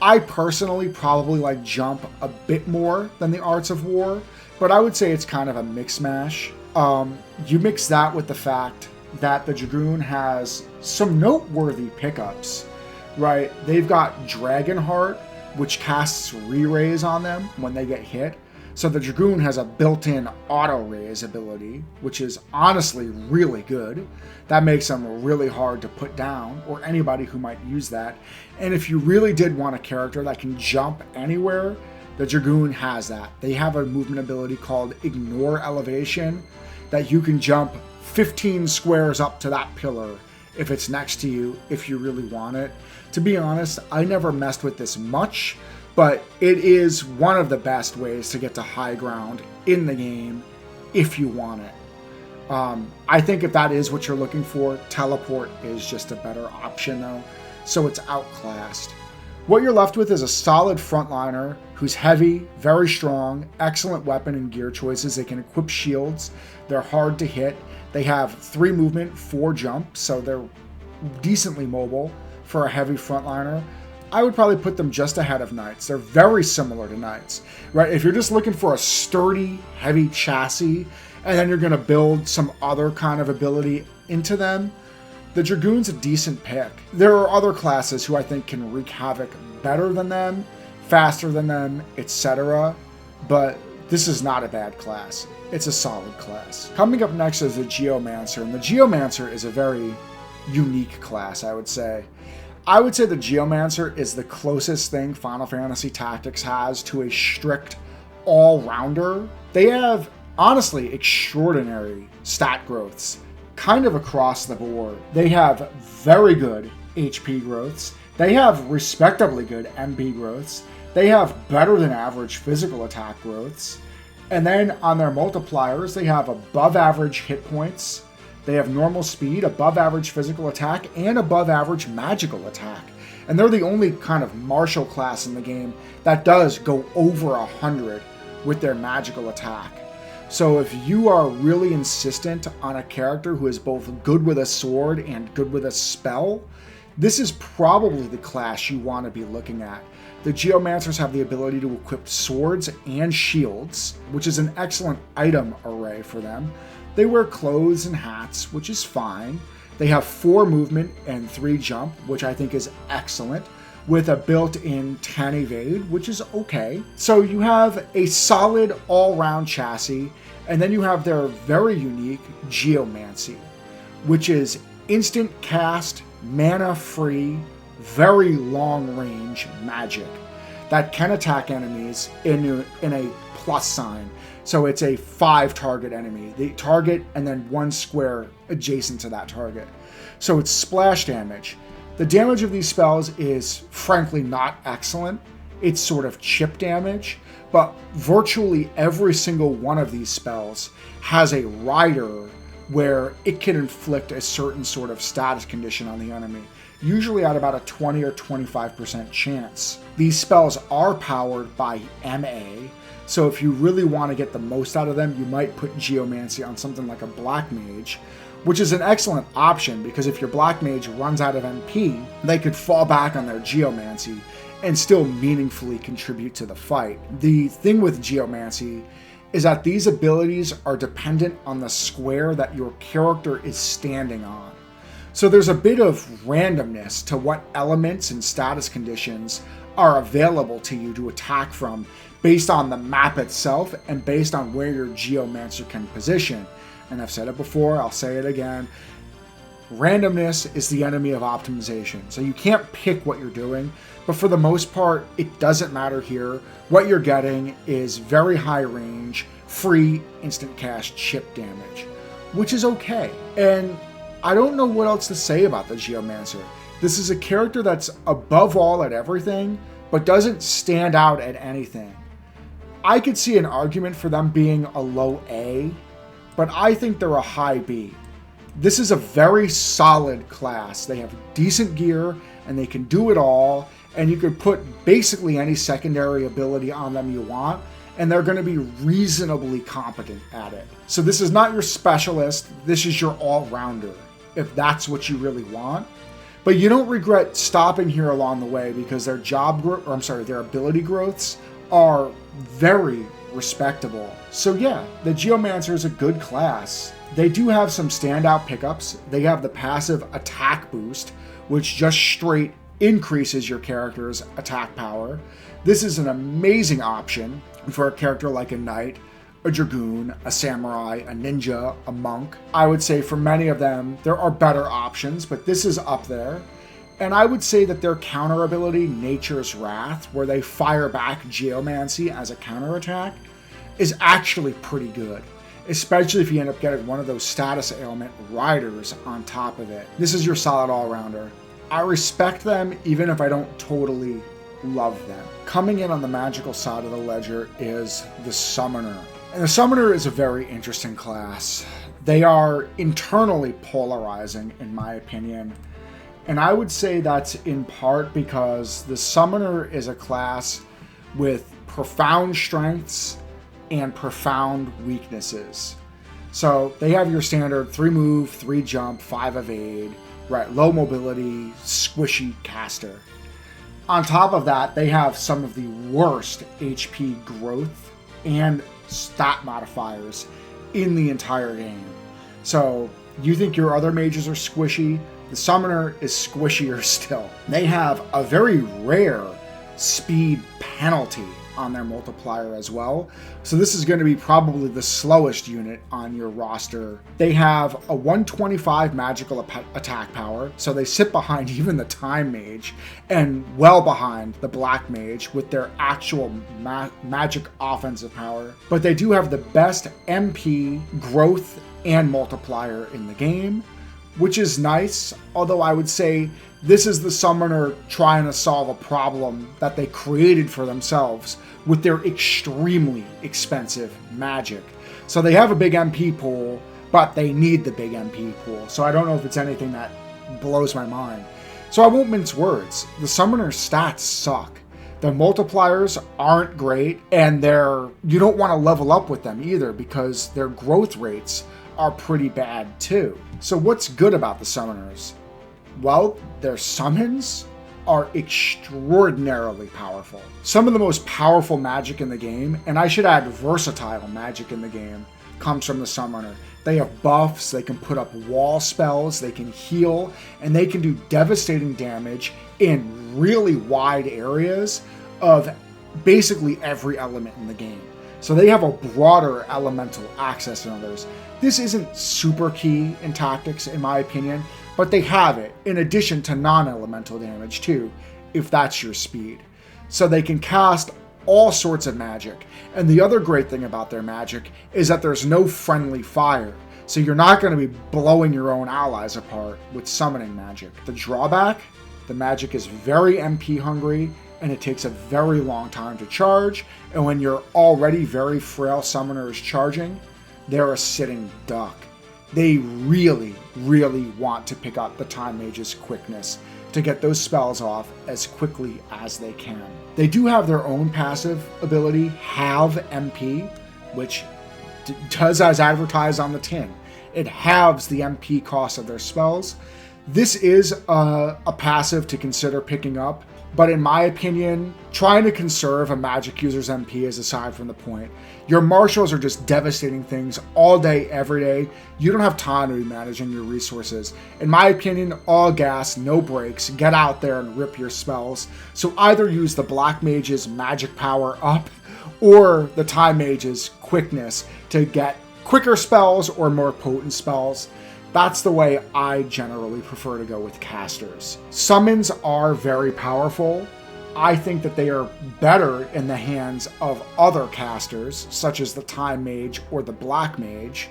I personally probably like Jump a bit more than the Arts of War, but I would say it's kind of a mix mash. You mix that with the fact that the Dragoon has some noteworthy pickups, right? They've got Dragonheart, which casts re-raise on them when they get hit. So the Dragoon has a built-in auto-raise ability, which is honestly really good. That makes them really hard to put down, or anybody who might use that. And if you really did want a character that can jump anywhere, the Dragoon has that. They have a movement ability called Ignore Elevation, that you can jump 15 squares up to that pillar if it's next to you, if you really want it. To be honest, I never messed with this much, but it is one of the best ways to get to high ground in the game if you want it. I think if that is what you're looking for, Teleport is just a better option though, so it's outclassed. What you're left with is a solid frontliner who's heavy, very strong, excellent weapon and gear choices. They can equip shields, they're hard to hit, they have 3 movement, 4 jump, so they're decently mobile for a heavy frontliner. I would probably put them just ahead of Knights. They're very similar to Knights, right? If you're just looking for a sturdy, heavy chassis, and then you're going to build some other kind of ability into them, the Dragoon's a decent pick. There are other classes who I think can wreak havoc better than them, faster than them, etc. But this is not a bad class. It's a solid class. Coming up next is the Geomancer, and the Geomancer is a very unique class, I would say. I would say the Geomancer is the closest thing Final Fantasy Tactics has to a strict all-rounder. They have, honestly, extraordinary stat growths, kind of across the board. They have very good HP growths. They have respectably good MP growths. They have better than average physical attack growths. And then on their multipliers, they have above average hit points. They have normal speed, above average physical attack, and above average magical attack. And they're the only kind of martial class in the game that does go over 100 with their magical attack. So if you are really insistent on a character who is both good with a sword and good with a spell, this is probably the class you want to be looking at. The Geomancers have the ability to equip swords and shields, which is an excellent item array for them. They wear clothes and hats, which is fine. They have 4 movement and 3 jump, which I think is excellent, with a built-in 10 evade, which is okay. So you have a solid all-round chassis, and then you have their very unique Geomancy, which is instant cast, mana-free, very long-range magic that can attack enemies in a plus sign. So it's a 5-target enemy. The target and then 1 square adjacent to that target. So it's splash damage. The damage of these spells is frankly not excellent. It's sort of chip damage, but virtually every single one of these spells has a rider where it can inflict a certain sort of status condition on the enemy, usually at about a 20 or 25% chance. These spells are powered by MA, so if you really want to get the most out of them, you might put Geomancy on something like a Black Mage, which is an excellent option because if your Black Mage runs out of MP, they could fall back on their Geomancy and still meaningfully contribute to the fight. The thing with Geomancy is that these abilities are dependent on the square that your character is standing on. So there's a bit of randomness to what elements and status conditions are available to you to attack from based on the map itself and based on where your Geomancer can position. And I've said it before, I'll say it again. Randomness is the enemy of optimization. So you can't pick what you're doing, but for the most part, it doesn't matter here. What you're getting is very high range, free instant cast chip damage, which is okay. And I don't know what else to say about the Geomancer. This is a character that's above all at everything, but doesn't stand out at anything. I could see an argument for them being a low A, but I think they're a high B. This is a very solid class. They have decent gear, and they can do it all, and you could put basically any secondary ability on them you want, and they're going to be reasonably competent at it. So this is not your specialist, this is your all-rounder, if that's what you really want. But you don't regret stopping here along the way because their their ability growths are very respectable. So yeah, the Geomancer is a good class. They do have some standout pickups. They have the passive attack boost, which just straight increases your character's attack power. This is an amazing option for a character like a knight, a dragoon, a samurai, a ninja, a monk. I would say for many of them, there are better options, but this is up there. And I would say that their counter ability, Nature's Wrath, where they fire back Geomancy as a counterattack, is actually pretty good, especially if you end up getting one of those status ailment riders on top of it. This is your solid all-rounder. I respect them even if I don't totally love them. Coming in on the magical side of the ledger is the Summoner. And the Summoner is a very interesting class. They are internally polarizing, in my opinion. And I would say that's in part because the Summoner is a class with profound strengths and profound weaknesses. So they have your standard 3 move, 3 jump, 5 evade, right? Low mobility, squishy caster. On top of that, they have some of the worst HP growth and stat modifiers in the entire game. So you think your other mages are squishy? The Summoner is squishier still. They have a very rare speed penalty on their multiplier as well. So this is going to be probably the slowest unit on your roster. They have a 125 magical attack power, so they sit behind even the Time Mage and well behind the Black Mage with their actual magic offensive power. But they do have the best MP growth and multiplier in the game, which is nice, although I would say this is the summoner trying to solve a problem that they created for themselves with their extremely expensive magic. So they have a big MP pool, but they need the big MP pool. So I don't know if it's anything that blows my mind. So I won't mince words. The summoner's stats suck. Their multipliers aren't great, and you don't want to level up with them either because their growth rates are pretty bad too. So what's good about the summoners? Well, their summons are extraordinarily powerful. Some of the most powerful magic in the game, and I should add versatile magic in the game, comes from the summoner. They have buffs, they can put up wall spells, they can heal, and they can do devastating damage in really wide areas of basically every element in the game. So they have a broader elemental access than others. This isn't super key in tactics, in my opinion, but they have it, in addition to non-elemental damage too, if that's your speed. So they can cast all sorts of magic. And the other great thing about their magic is that there's no friendly fire. So you're not going to be blowing your own allies apart with summoning magic. The drawback, the magic is very MP hungry, and it takes a very long time to charge. And when your already very frail summoner is charging, they're a sitting duck. They really, really want to pick up the Time Mage's quickness to get those spells off as quickly as they can. They do have their own passive ability, Have MP, which does as advertised on the tin. It halves the MP cost of their spells. This is a passive to consider picking up, but in my opinion, trying to conserve a magic user's MP is aside from the point. Your marshals are just devastating things all day, every day. You don't have time to be managing your resources. In my opinion, all gas, no brakes, get out there and rip your spells. So either use the Black Mage's magic power up or the Time Mage's quickness to get quicker spells or more potent spells. That's the way I generally prefer to go with casters. Summons are very powerful. I think that they are better in the hands of other casters, such as the Time Mage or the Black Mage,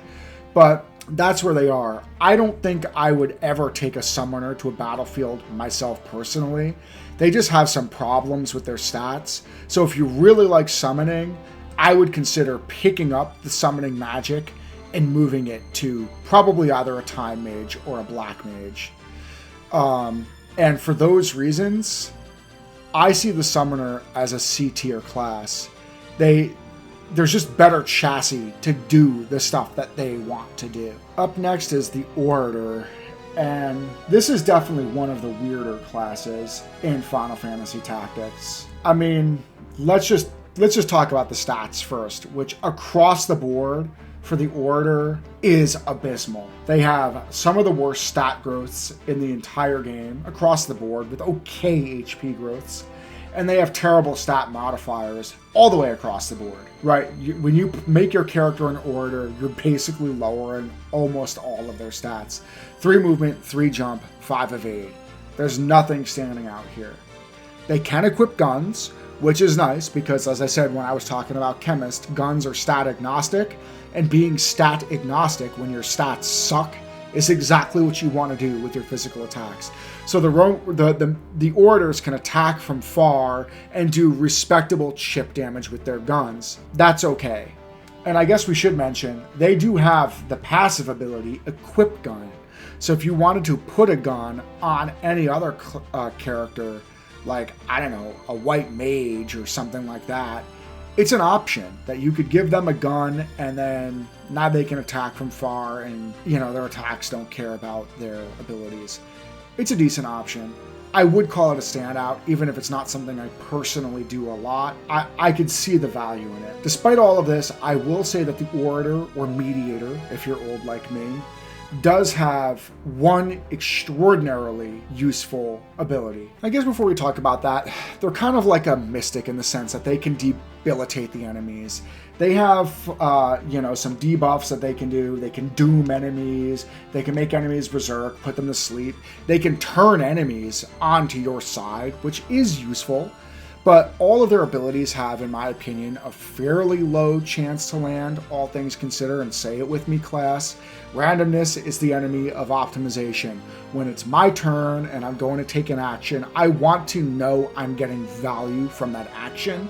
but that's where they are. I don't think I would ever take a summoner to a battlefield myself personally. They just have some problems with their stats. So if you really like summoning, I would consider picking up the summoning magic and moving it to probably either a Time Mage or a Black Mage. And for those reasons, I see the Summoner as a C-tier class. There's just better chassis to do the stuff that they want to do. Up next is the Orator, and this is definitely one of the weirder classes in Final Fantasy Tactics. I mean, let's just talk about the stats first, which across the board for the Orator is abysmal. They have some of the worst stat growths in the entire game across the board with okay HP growths, and they have terrible stat modifiers all the way across the board, right? When you make your character an Orator, you're basically lowering almost all of their stats. 3 movement, 3 jump, 5 evade. There's nothing standing out here. They can equip guns, which is nice because, as I said when I was talking about Chemist, guns are stat agnostic, and being stat agnostic when your stats suck is exactly what you want to do with your physical attacks. So the Orators can attack from far and do respectable chip damage with their guns. That's okay. And I guess we should mention, they do have the passive ability, Equip Gun. So if you wanted to put a gun on any other character, like, I don't know, a white mage or something like that, it's an option that you could give them a gun and then now they can attack from far and, their attacks don't care about their abilities. It's a decent option. I would call it a standout, even if it's not something I personally do a lot. I could see the value in it. Despite all of this, I will say that the Orator, or Mediator, if you're old like me, does have one extraordinarily useful ability. I guess before we talk about that, they're kind of like a mystic in the sense that they can debilitate the enemies. They have, some debuffs that they can do. They can doom enemies. They can make enemies berserk, put them to sleep. They can turn enemies onto your side, which is useful. But all of their abilities have, in my opinion, a fairly low chance to land, all things considered, and say it with me, class. Randomness is the enemy of optimization. When it's my turn and I'm going to take an action, I want to know I'm getting value from that action.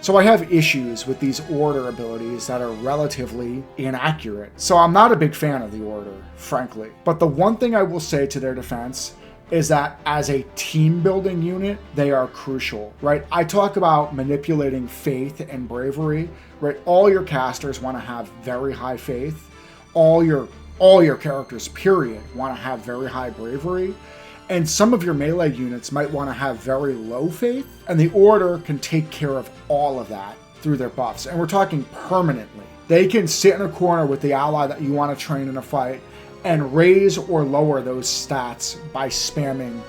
So I have issues with these Orator abilities that are relatively inaccurate. So I'm not a big fan of the Orator, frankly. But the one thing I will say to their defense is that as a team building unit, they are crucial, right? I talk about manipulating faith and bravery, right? All your casters want to have very high faith. All your characters, period, want to have very high bravery. And some of your melee units might want to have very low faith, and the Orator can take care of all of that through their buffs. And we're talking permanently. They can sit in a corner with the ally that you want to train in a fight and raise or lower those stats by spamming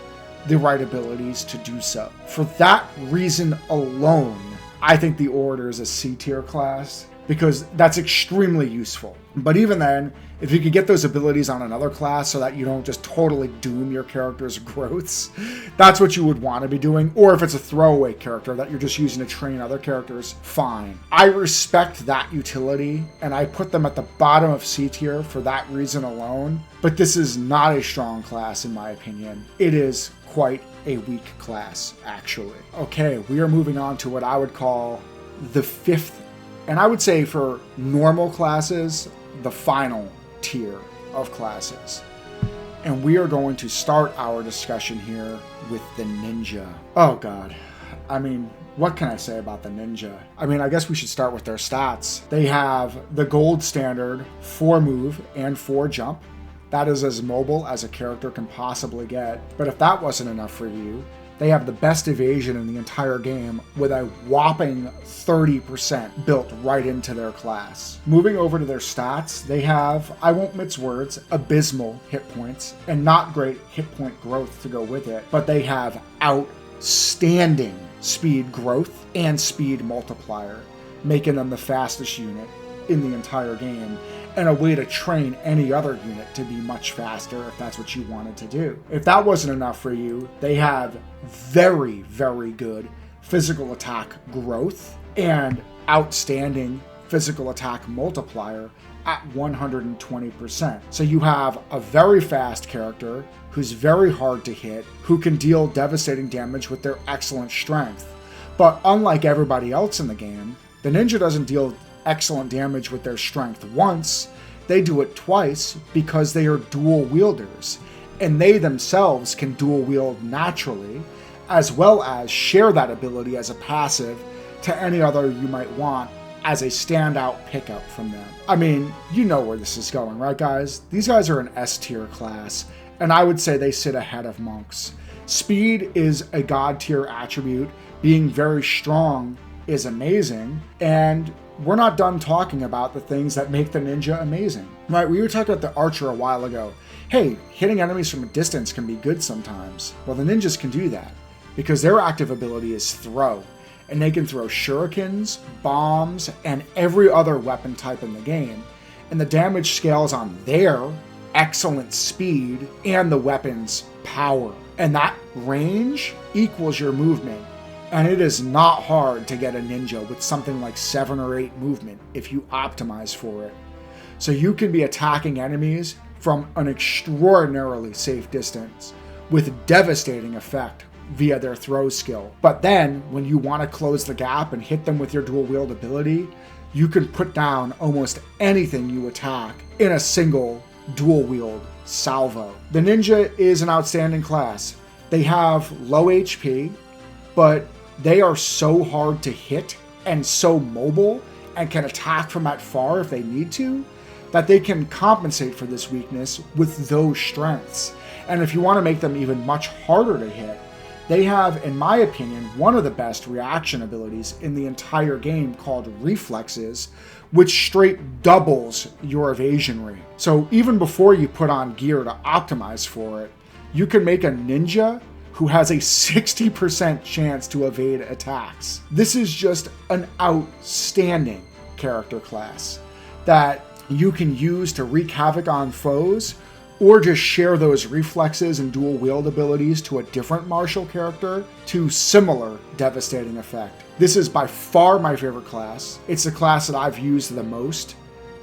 the right abilities to do so. For that reason alone, I think the Orator is a C tier class, because that's extremely useful. But even then, if you could get those abilities on another class so that you don't just totally doom your character's growths, that's what you would want to be doing. Or if it's a throwaway character that you're just using to train other characters, fine. I respect that utility, and I put them at the bottom of C tier for that reason alone. But this is not a strong class, in my opinion. It is quite a weak class, actually. Okay, we are moving on to what I would call the fifth, and I would say for normal classes, the final tier of classes. And we are going to start our discussion here with the Ninja. Oh god. I mean, what can I say about the Ninja? I mean, I guess we should start with their stats. They have the gold standard 4 move and 4 jump. That is as mobile as a character can possibly get. But if that wasn't enough for you, they have the best evasion in the entire game with a whopping 30% built right into their class. Moving over to their stats, they have, I won't mince words, abysmal hit points and not great hit point growth to go with it, but they have outstanding speed growth and speed multiplier, making them the fastest unit in the entire game, and a way to train any other unit to be much faster if that's what you wanted to do. If that wasn't enough for you, they have very, very good physical attack growth and outstanding physical attack multiplier at 120%. So you have a very fast character who's very hard to hit, who can deal devastating damage with their excellent strength. But unlike everybody else in the game, the Ninja doesn't deal excellent damage with their strength once, they do it twice because they are dual wielders, and they themselves can dual wield naturally, as well as share that ability as a passive to any other you might want as a standout pickup from them. I mean, you know where this is going, right guys? These guys are an S tier class, and I would say they sit ahead of monks. Speed is a god tier attribute, being very strong is amazing, and we're not done talking about the things that make the Ninja amazing. Right, we were talking about the Archer a while ago. Hey, hitting enemies from a distance can be good sometimes. Well, the Ninjas can do that because their active ability is throw, and they can throw shurikens, bombs, and every other weapon type in the game, and the damage scales on their excellent speed and the weapon's power. And that range equals your movement. And it is not hard to get a Ninja with something like 7 or 8 movement if you optimize for it. So you can be attacking enemies from an extraordinarily safe distance with devastating effect via their throw skill. But then when you want to close the gap and hit them with your dual wield ability, you can put down almost anything you attack in a single dual wield salvo. The Ninja is an outstanding class. They have low HP, but they are so hard to hit and so mobile and can attack from that far if they need to, that they can compensate for this weakness with those strengths. And if you want to make them even much harder to hit, they have, in my opinion, one of the best reaction abilities in the entire game called Reflexes, which straight doubles your evasion rate. So even before you put on gear to optimize for it, you can make a Ninja who has a 60% chance to evade attacks. This is just an outstanding character class that you can use to wreak havoc on foes, or just share those reflexes and dual wield abilities to a different martial character to similar devastating effect. This is by far my favorite class. It's the class that I've used the most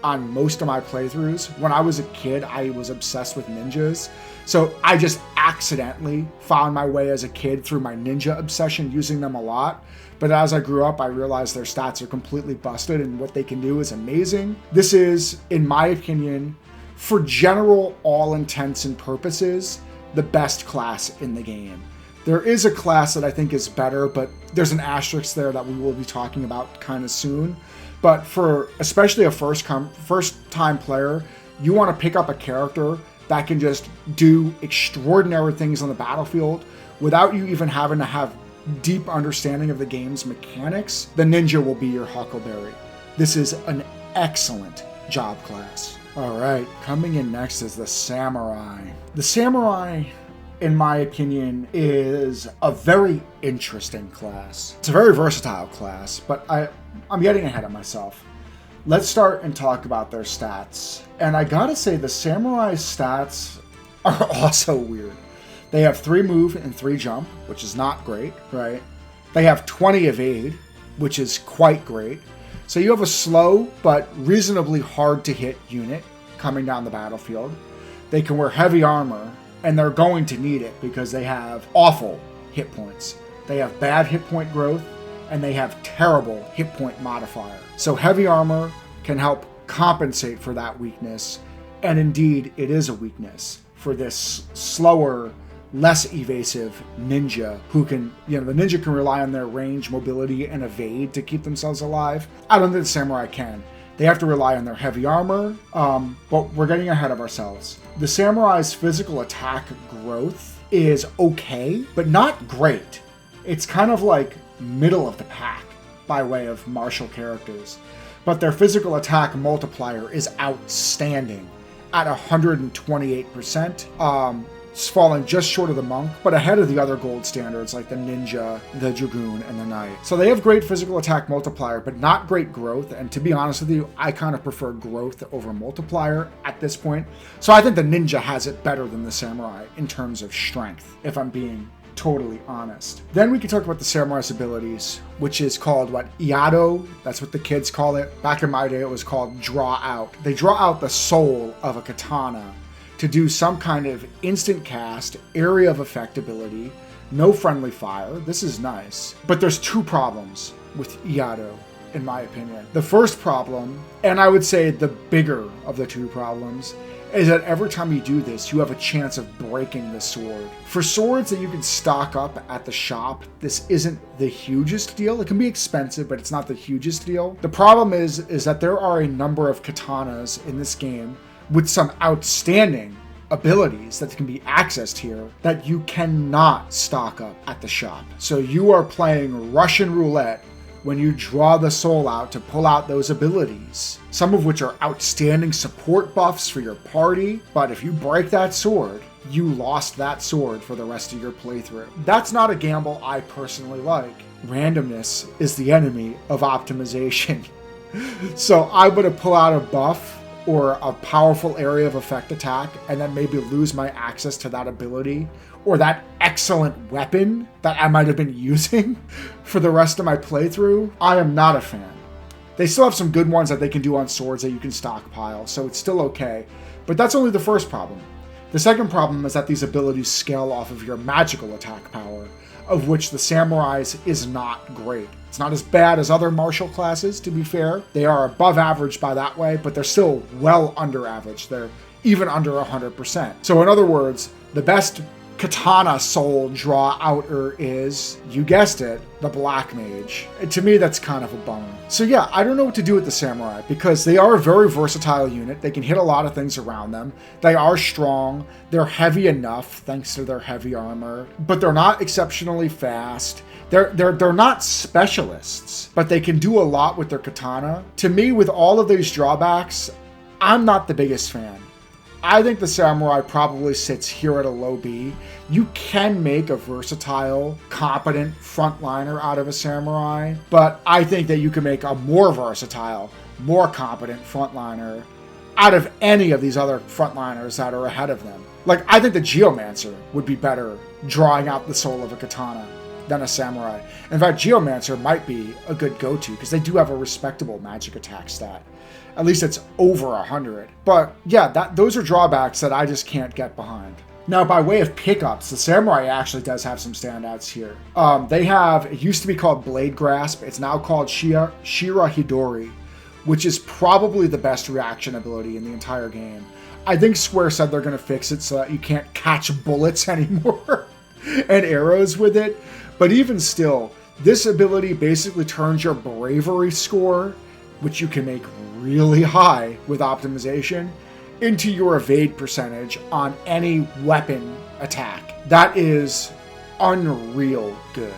on most of my playthroughs. When I was a kid, I was obsessed with ninjas. So I just accidentally found my way as a kid through my ninja obsession, using them a lot. But as I grew up, I realized their stats are completely busted and what they can do is amazing. This is, in my opinion, for general all intents and purposes, the best class in the game. There is a class that I think is better, but there's an asterisk there that we will be talking about kind of soon. But for especially a first-time player, you want to pick up a character that can just do extraordinary things on the battlefield without you even having to have deep understanding of the game's mechanics. The ninja will be your huckleberry. This is an excellent job class. All right, coming in next is the samurai. The samurai, in my opinion, is a very interesting class. It's a very versatile class, but I'm getting ahead of myself. Let's start and talk about their stats. And I gotta say, the samurai's stats are also weird. They have 3 move and 3 jump, which is not great, right? They have 20 evade, which is quite great. So you have a slow but reasonably hard to hit unit coming down the battlefield. They can wear heavy armor, and they're going to need it because they have awful hit points. They have bad hit point growth, and they have terrible hit point modifier. So heavy armor can help compensate for that weakness, and indeed it is a weakness for this slower, less evasive ninja who can, the ninja can rely on their range, mobility, and evade to keep themselves alive. I don't think the samurai can. They have to rely on their heavy armor, but we're getting ahead of ourselves. The samurai's physical attack growth is okay, but not great. It's kind of like middle of the pack by way of martial characters. But their physical attack multiplier is outstanding at 128%. It's falling just short of the monk, but ahead of the other gold standards like the ninja, the dragoon, and the knight. So they have great physical attack multiplier, but not great growth. And to be honest with you, I kind of prefer growth over multiplier at this point. So I think the ninja has it better than the samurai in terms of strength, if I'm being totally honest. Then we can talk about the samurai's abilities, which is called Iado. That's what the kids call it. Back in my day, it was called draw out. They draw out the soul of a katana to do some kind of instant cast, area of effect ability, no friendly fire. This is nice. But there's 2 problems with Iado, in my opinion. The first problem, and I would say the bigger of the 2 problems, is that every time you do this, you have a chance of breaking the sword. For swords that you can stock up at the shop, this isn't the hugest deal. It can be expensive, but it's not the hugest deal. The problem is that there are a number of katanas in this game with some outstanding abilities that can be accessed here that you cannot stock up at the shop. So you are playing Russian roulette when you draw the soul out to pull out those abilities, some of which are outstanding support buffs for your party, but if you break that sword, you lost that sword for the rest of your playthrough. That's not a gamble I personally like. Randomness is the enemy of optimization. So I'm going to pull out a buff or a powerful area of effect attack and then maybe lose my access to that ability or that excellent weapon that I might have been using for the rest of my playthrough. I am not a fan. They still have some good ones that they can do on swords that you can stockpile, so it's still okay. But that's only the first problem. The second problem is that these abilities scale off of your magical attack power, of which the samurai's is not great. It's not as bad as other martial classes, to be fair. They are above average by that way, but they're still well under average. They're even under 100%. So in other words, the best katana soul draw outer is, you guessed it, the black mage. And to me, that's kind of a bummer. So yeah, I don't know what to do with the samurai because they are a very versatile unit. They can hit a lot of things around them. They are strong. They're heavy enough thanks to their heavy armor, but they're not exceptionally fast. They're not specialists, but they can do a lot with their katana. To me, with all of these drawbacks, I'm not the biggest fan. I think the samurai probably sits here at a low B. You can make a versatile, competent frontliner out of a samurai, but I think that you can make a more versatile, more competent frontliner out of any of these other frontliners that are ahead of them. Like, I think the Geomancer would be better drawing out the soul of a katana than a samurai. In fact, Geomancer might be a good go-to because they do have a respectable magic attack stat. At least it's over 100. But yeah, those are drawbacks that I just can't get behind. Now, by way of pickups, the samurai actually does have some standouts here. They have, it used to be called Blade Grasp. It's now called Shira Hidori, which is probably the best reaction ability in the entire game. I think Square said they're going to fix it so that you can't catch bullets anymore and arrows with it. But even still, this ability basically turns your bravery score, which you can make really high with optimization, into your evade percentage on any weapon attack. That is unreal good.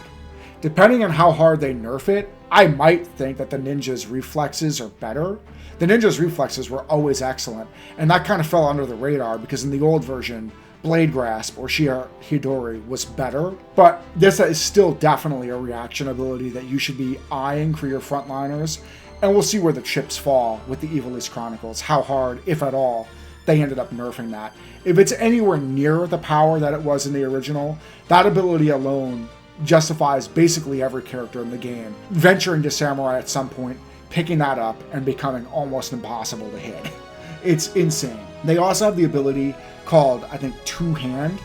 Depending on how hard they nerf it, I might think that the ninja's reflexes are better. The ninja's reflexes were always excellent, and that kind of fell under the radar because in the old version, Blade Grasp or Shira Hidori was better, but this is still definitely a reaction ability that you should be eyeing for your frontliners. And we'll see where the chips fall with the Ivalice Chronicles, how hard, if at all, they ended up nerfing that. If it's anywhere near the power that it was in the original, that ability alone justifies basically every character in the game venturing to Samurai at some point, picking that up, and becoming almost impossible to hit. It's insane. They also have the ability called, I think, Two-Hand,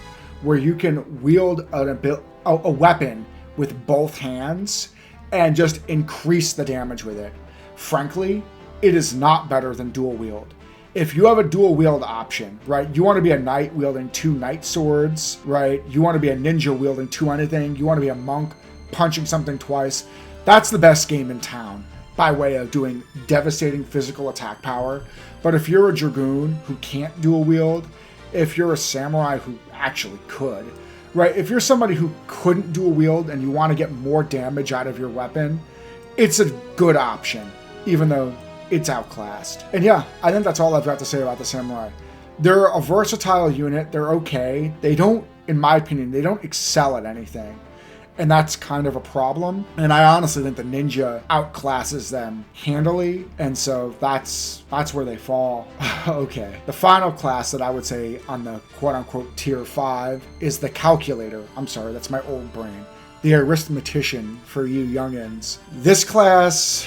where you can wield a weapon with both hands and just increase the damage with it. Frankly, it is not better than dual wield. If you have a dual wield option, right, you want to be a knight wielding 2 knight swords, right, you want to be a ninja wielding 2 anything, you want to be a monk punching something twice, that's the best game in town by way of doing devastating physical attack power. But if you're a Dragoon who can't dual wield, if you're a samurai who actually could, right, if you're somebody who couldn't dual wield and you want to get more damage out of your weapon, it's a good option, even though it's outclassed. And yeah, I think that's all I've got to say about the samurai. They're a versatile unit. They're okay. They don't, in my opinion, they don't excel at anything. And that's kind of a problem. And I honestly think the ninja outclasses them handily. And so that's where they fall. Okay. The final class that I would say on the quote-unquote tier 5 is the calculator. I'm sorry, that's my old brain. The Arithmetician for you youngins. This class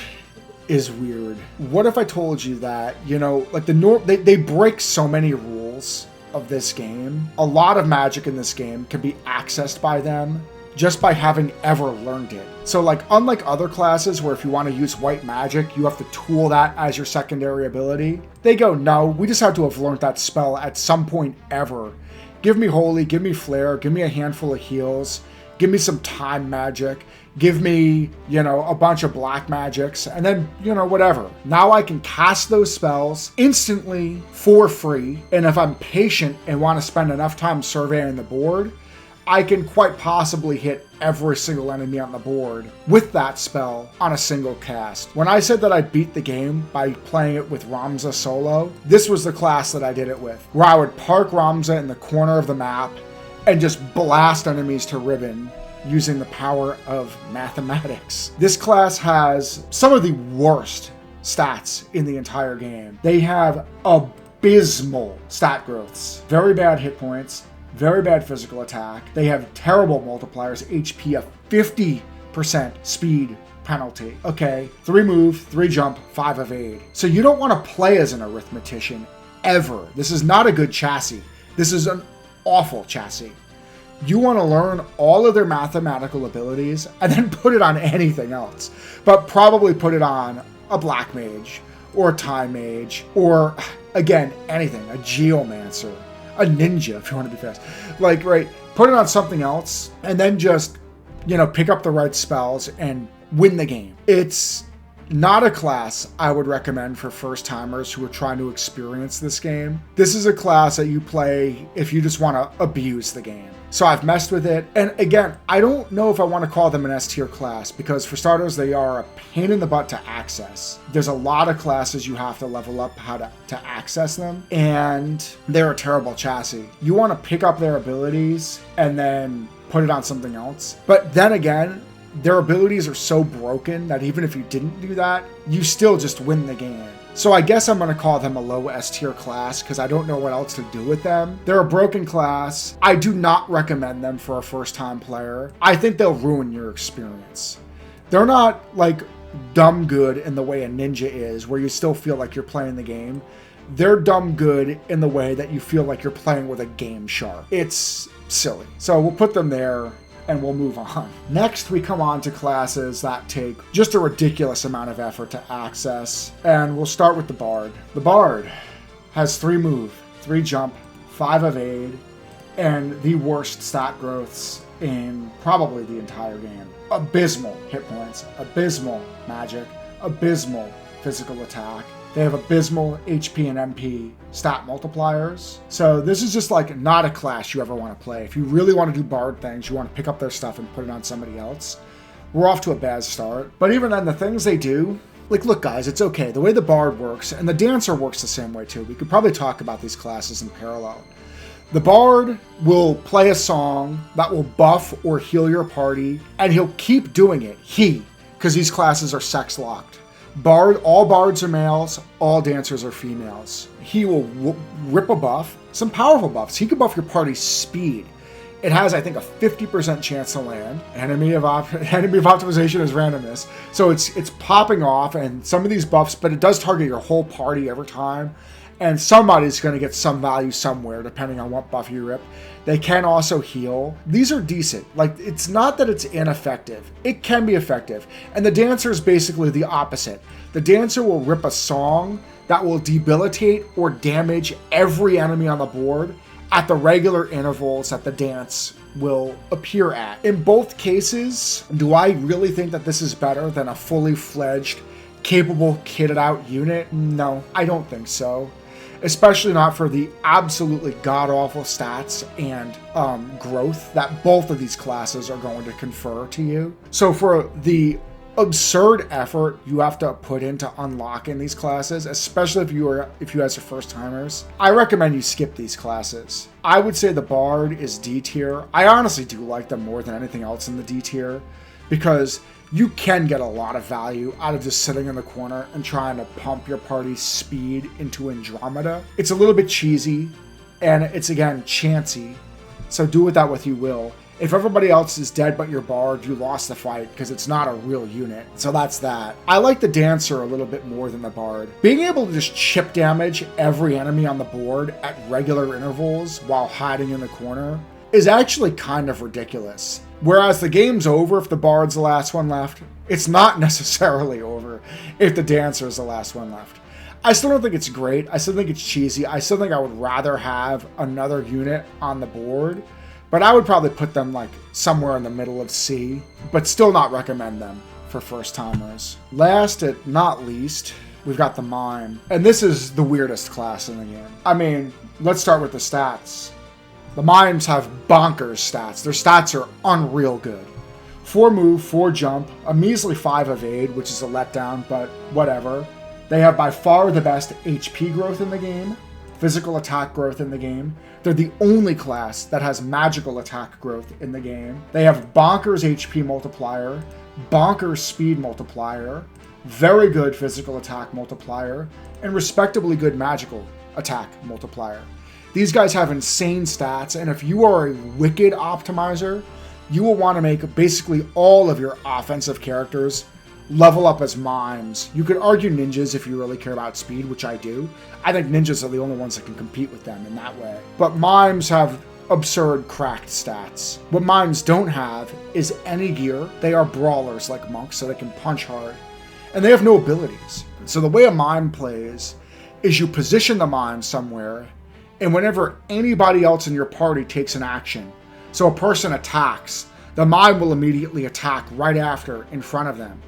is weird. What if I told you that, you know, like they break so many rules of this game. A lot of magic in this game can be accessed by them just by having ever learned it. So like, unlike other classes where if you want to use white magic, you have to tool that as your secondary ability, they go, no, we just have to have learned that spell at some point ever. Give me holy, give me flare, give me a handful of heals, give me some time magic, give me, you know, a bunch of black magics, and then, you know, whatever. Now I can cast those spells instantly for free, and if I'm patient and want to spend enough time surveying the board, I can quite possibly hit every single enemy on the board with that spell on a single cast. When I said that I beat the game by playing it with Ramza solo, this was the class that I did it with, where I would park Ramza in the corner of the map and just blast enemies to ribbon using the power of mathematics. This class has some of the worst stats in the entire game. They have abysmal stat growths, very bad hit points, very bad physical attack. They have terrible multipliers, HP of 50% speed penalty. Okay, 3 move, 3 jump, 5 evade. So you don't want to play as an arithmetician ever. This is not a good chassis. This is an awful chassis. You want to learn all of their mathematical abilities and then put it on anything else. But probably put it on a black mage or a time mage or, again, anything, a geomancer, a ninja if you want to be fast. Like, right, put it on something else and then just, you know, pick up the right spells and win the game. It's not a class I would recommend for first timers who are trying to experience this game. This is a class that you play if you just want to abuse the game. So I've messed with it. And again, I don't know if I want to call them an S tier class because for starters, they are a pain in the butt to access. There's a lot of classes you have to level up how to access them. And they're a terrible chassis. You want to pick up their abilities and then put it on something else. But then again, their abilities are so broken that even if you didn't do that, you still just win the game. So I guess I'm going to call them a low S tier class because I don't know what else to do with them. They're a broken class. I do not recommend them for a first time player. I think they'll ruin your experience. They're not like dumb good in the way a ninja is, where you still feel like you're playing the game. They're dumb good in the way that you feel like you're playing with a game shark. It's silly. So we'll put them there and we'll move on. Next, we come on to classes that take just a ridiculous amount of effort to access, and we'll start with the Bard. The Bard has 3 move, 3 jump, 5 evade, and the worst stat growths in probably the entire game. Abysmal hit points, abysmal magic, abysmal physical attack. They have abysmal HP and MP stat multipliers. So this is just like not a class you ever want to play. If you really want to do Bard things, you want to pick up their stuff and put it on somebody else, we're off to a bad start. But even then, the things they do, like, look guys, it's okay. The way the Bard works, and the Dancer works the same way too. We could probably talk about these classes in parallel. The Bard will play a song that will buff or heal your party, and he'll keep doing it. Because these classes are sex locked. All bards are males, all dancers are females. He will rip a buff, some powerful buffs. He can buff your party's speed. It has, I think, a 50% chance to land. Enemy of optimization is randomness. So it's popping off, and some of these buffs, but it does target your whole party every time. And somebody's going to get some value somewhere, depending on what buff you rip. They can also heal. These are decent. Like, it's not that it's ineffective. It can be effective. And the Dancer is basically the opposite. The Dancer will rip a song that will debilitate or damage every enemy on the board at the regular intervals that the dance will appear at. In both cases, do I really think that this is better than a fully fledged, capable, kitted out unit? No, I don't think so. Especially not for the absolutely god-awful stats and growth that both of these classes are going to confer to you. So for the absurd effort you have to put into unlocking these classes, especially if you guys are first timers, I recommend you skip these classes. I would say the Bard is D tier. I honestly do like them more than anything else in the D tier, because you can get a lot of value out of just sitting in the corner and trying to pump your party's speed into Andromeda. It's a little bit cheesy, and it's, again, chancy, so do with that what you will. If everybody else is dead but your Bard, you lost the fight because it's not a real unit. So that's that. I like the Dancer a little bit more than the Bard. Being able to just chip damage every enemy on the board at regular intervals while hiding in the corner is actually kind of ridiculous. Whereas the game's over if the Bard's the last one left. It's not necessarily over if the Dancer is the last one left. I still don't think it's great. I still think it's cheesy. I still think I would rather have another unit on the board. But I would probably put them like somewhere in the middle of C, but still not recommend them for first timers. Last but not least, we've got the Mime. And this is the weirdest class in the game. I mean, let's start with the stats. The Mimes have bonkers stats. Their stats are unreal good. 4 move, 4 jump, a measly 5 evade, which is a letdown, but whatever. They have by far the best HP growth in the game, physical attack growth in the game. They're the only class that has magical attack growth in the game. They have bonkers HP multiplier, bonkers speed multiplier, very good physical attack multiplier, and respectably good magical attack multiplier. These guys have insane stats, and if you are a wicked optimizer, you will want to make basically all of your offensive characters level up as Mimes. You could argue ninjas if you really care about speed, which I do. I think ninjas are the only ones that can compete with them in that way. But Mimes have absurd cracked stats. What Mimes don't have is any gear. They are brawlers like monks, so they can punch hard. And they have no abilities. So the way a Mime plays is you position the Mime somewhere, and whenever anybody else in your party takes an action, so a person attacks, the Mime will immediately attack right after in front of them.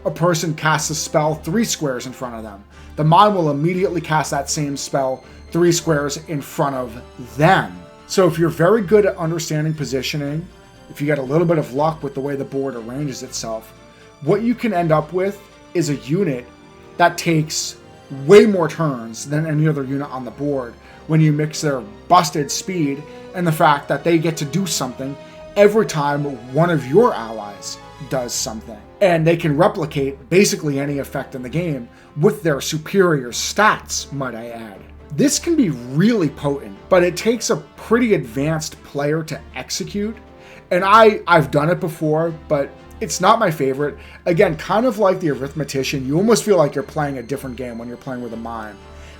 A person casts a spell 3 squares in front of them. The Mime will immediately cast that same spell 3 squares in front of them. So if you're very good at understanding positioning, if you get a little bit of luck with the way the board arranges itself, what you can end up with is a unit that takes way more turns than any other unit on the board when you mix their busted speed and the fact that they get to do something every time one of your allies does something. And they can replicate basically any effect in the game with their superior stats, might I add. This can be really potent, but it takes a pretty advanced player to execute. And I've done it before, but it's not my favorite. Again, kind of like the Arithmetician, you almost feel like you're playing a different game when you're playing with a Mime.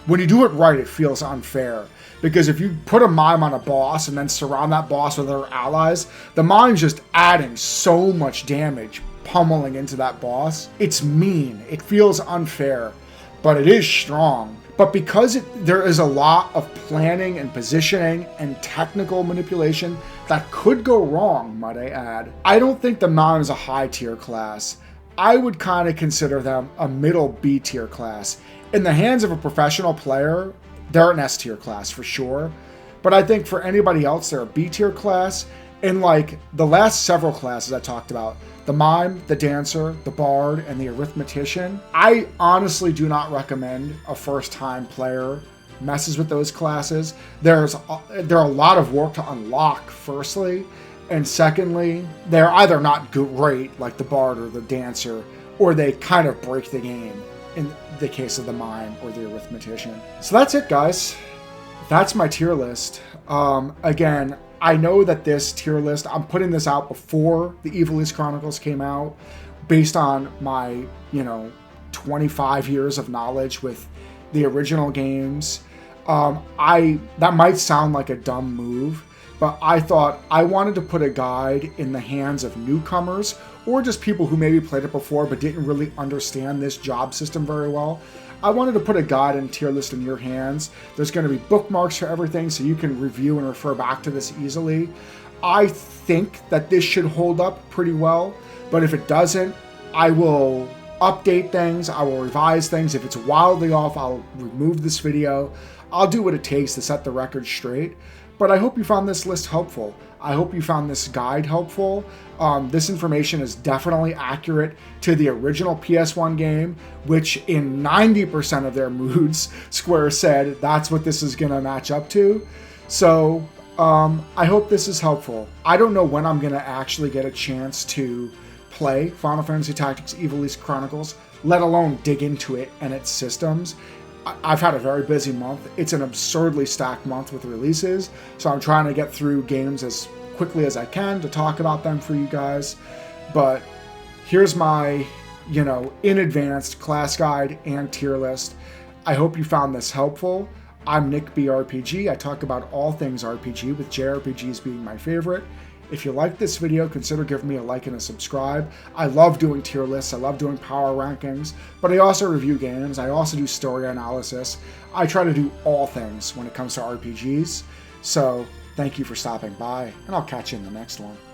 When you do it right, it feels unfair. Because if you put a Mime on a boss and then surround that boss with other allies, the Mime's just adding so much damage, pummeling into that boss. It's mean. It feels unfair, but it is strong. But because there is a lot of planning and positioning and technical manipulation that could go wrong, might I add, I don't think the Mime is a high tier class. I would kind of consider them a middle B tier class. In the hands of a professional player, they're an S tier class for sure. But I think for anybody else, they're a B tier class. In like the last several classes I talked about, the Mime, the Dancer, the Bard, and the Arithmetician, I honestly do not recommend a first-time player messes with those classes. There are a lot of work to unlock, firstly, and secondly, they're either not great, like the Bard or the Dancer, or they kind of break the game in the case of the Mime or the Arithmetician. So that's it, guys. That's my tier list. Again, I know that this tier list, I'm putting this out before the Ivalice Chronicles came out, based on my, 25 years of knowledge with the original games. That might sound like a dumb move, but I thought I wanted to put a guide in the hands of newcomers, or just people who maybe played it before but didn't really understand this job system very well. I wanted to put a guide and tier list in your hands. There's going to be bookmarks for everything so you can review and refer back to this easily. I think that this should hold up pretty well, but if it doesn't, I will update things, I will revise things. If it's wildly off, I'll remove this video. I'll do what it takes to set the record straight. But I hope you found this list helpful. I hope you found this guide helpful. This information is definitely accurate to the original PS1 game, which in 90% of their moods, Square said that's what this is going to match up to. So I hope this is helpful. I don't know when I'm going to actually get a chance to play Final Fantasy Tactics Ivalice Chronicles, let alone dig into it and its systems. I've had a very busy month. It's an absurdly stacked month with releases, so I'm trying to get through games as quickly as I can to talk about them for you guys. But here's my, in advanced class guide and tier list. I hope you found this helpful. I'm Nick BRPG. I talk about all things RPG, with JRPGs being my favorite. If you like this video, consider giving me a like and a subscribe. I love doing tier lists, I love doing power rankings, but I also review games, I also do story analysis. I try to do all things when it comes to RPGs. So thank you for stopping by, and I'll catch you in the next one.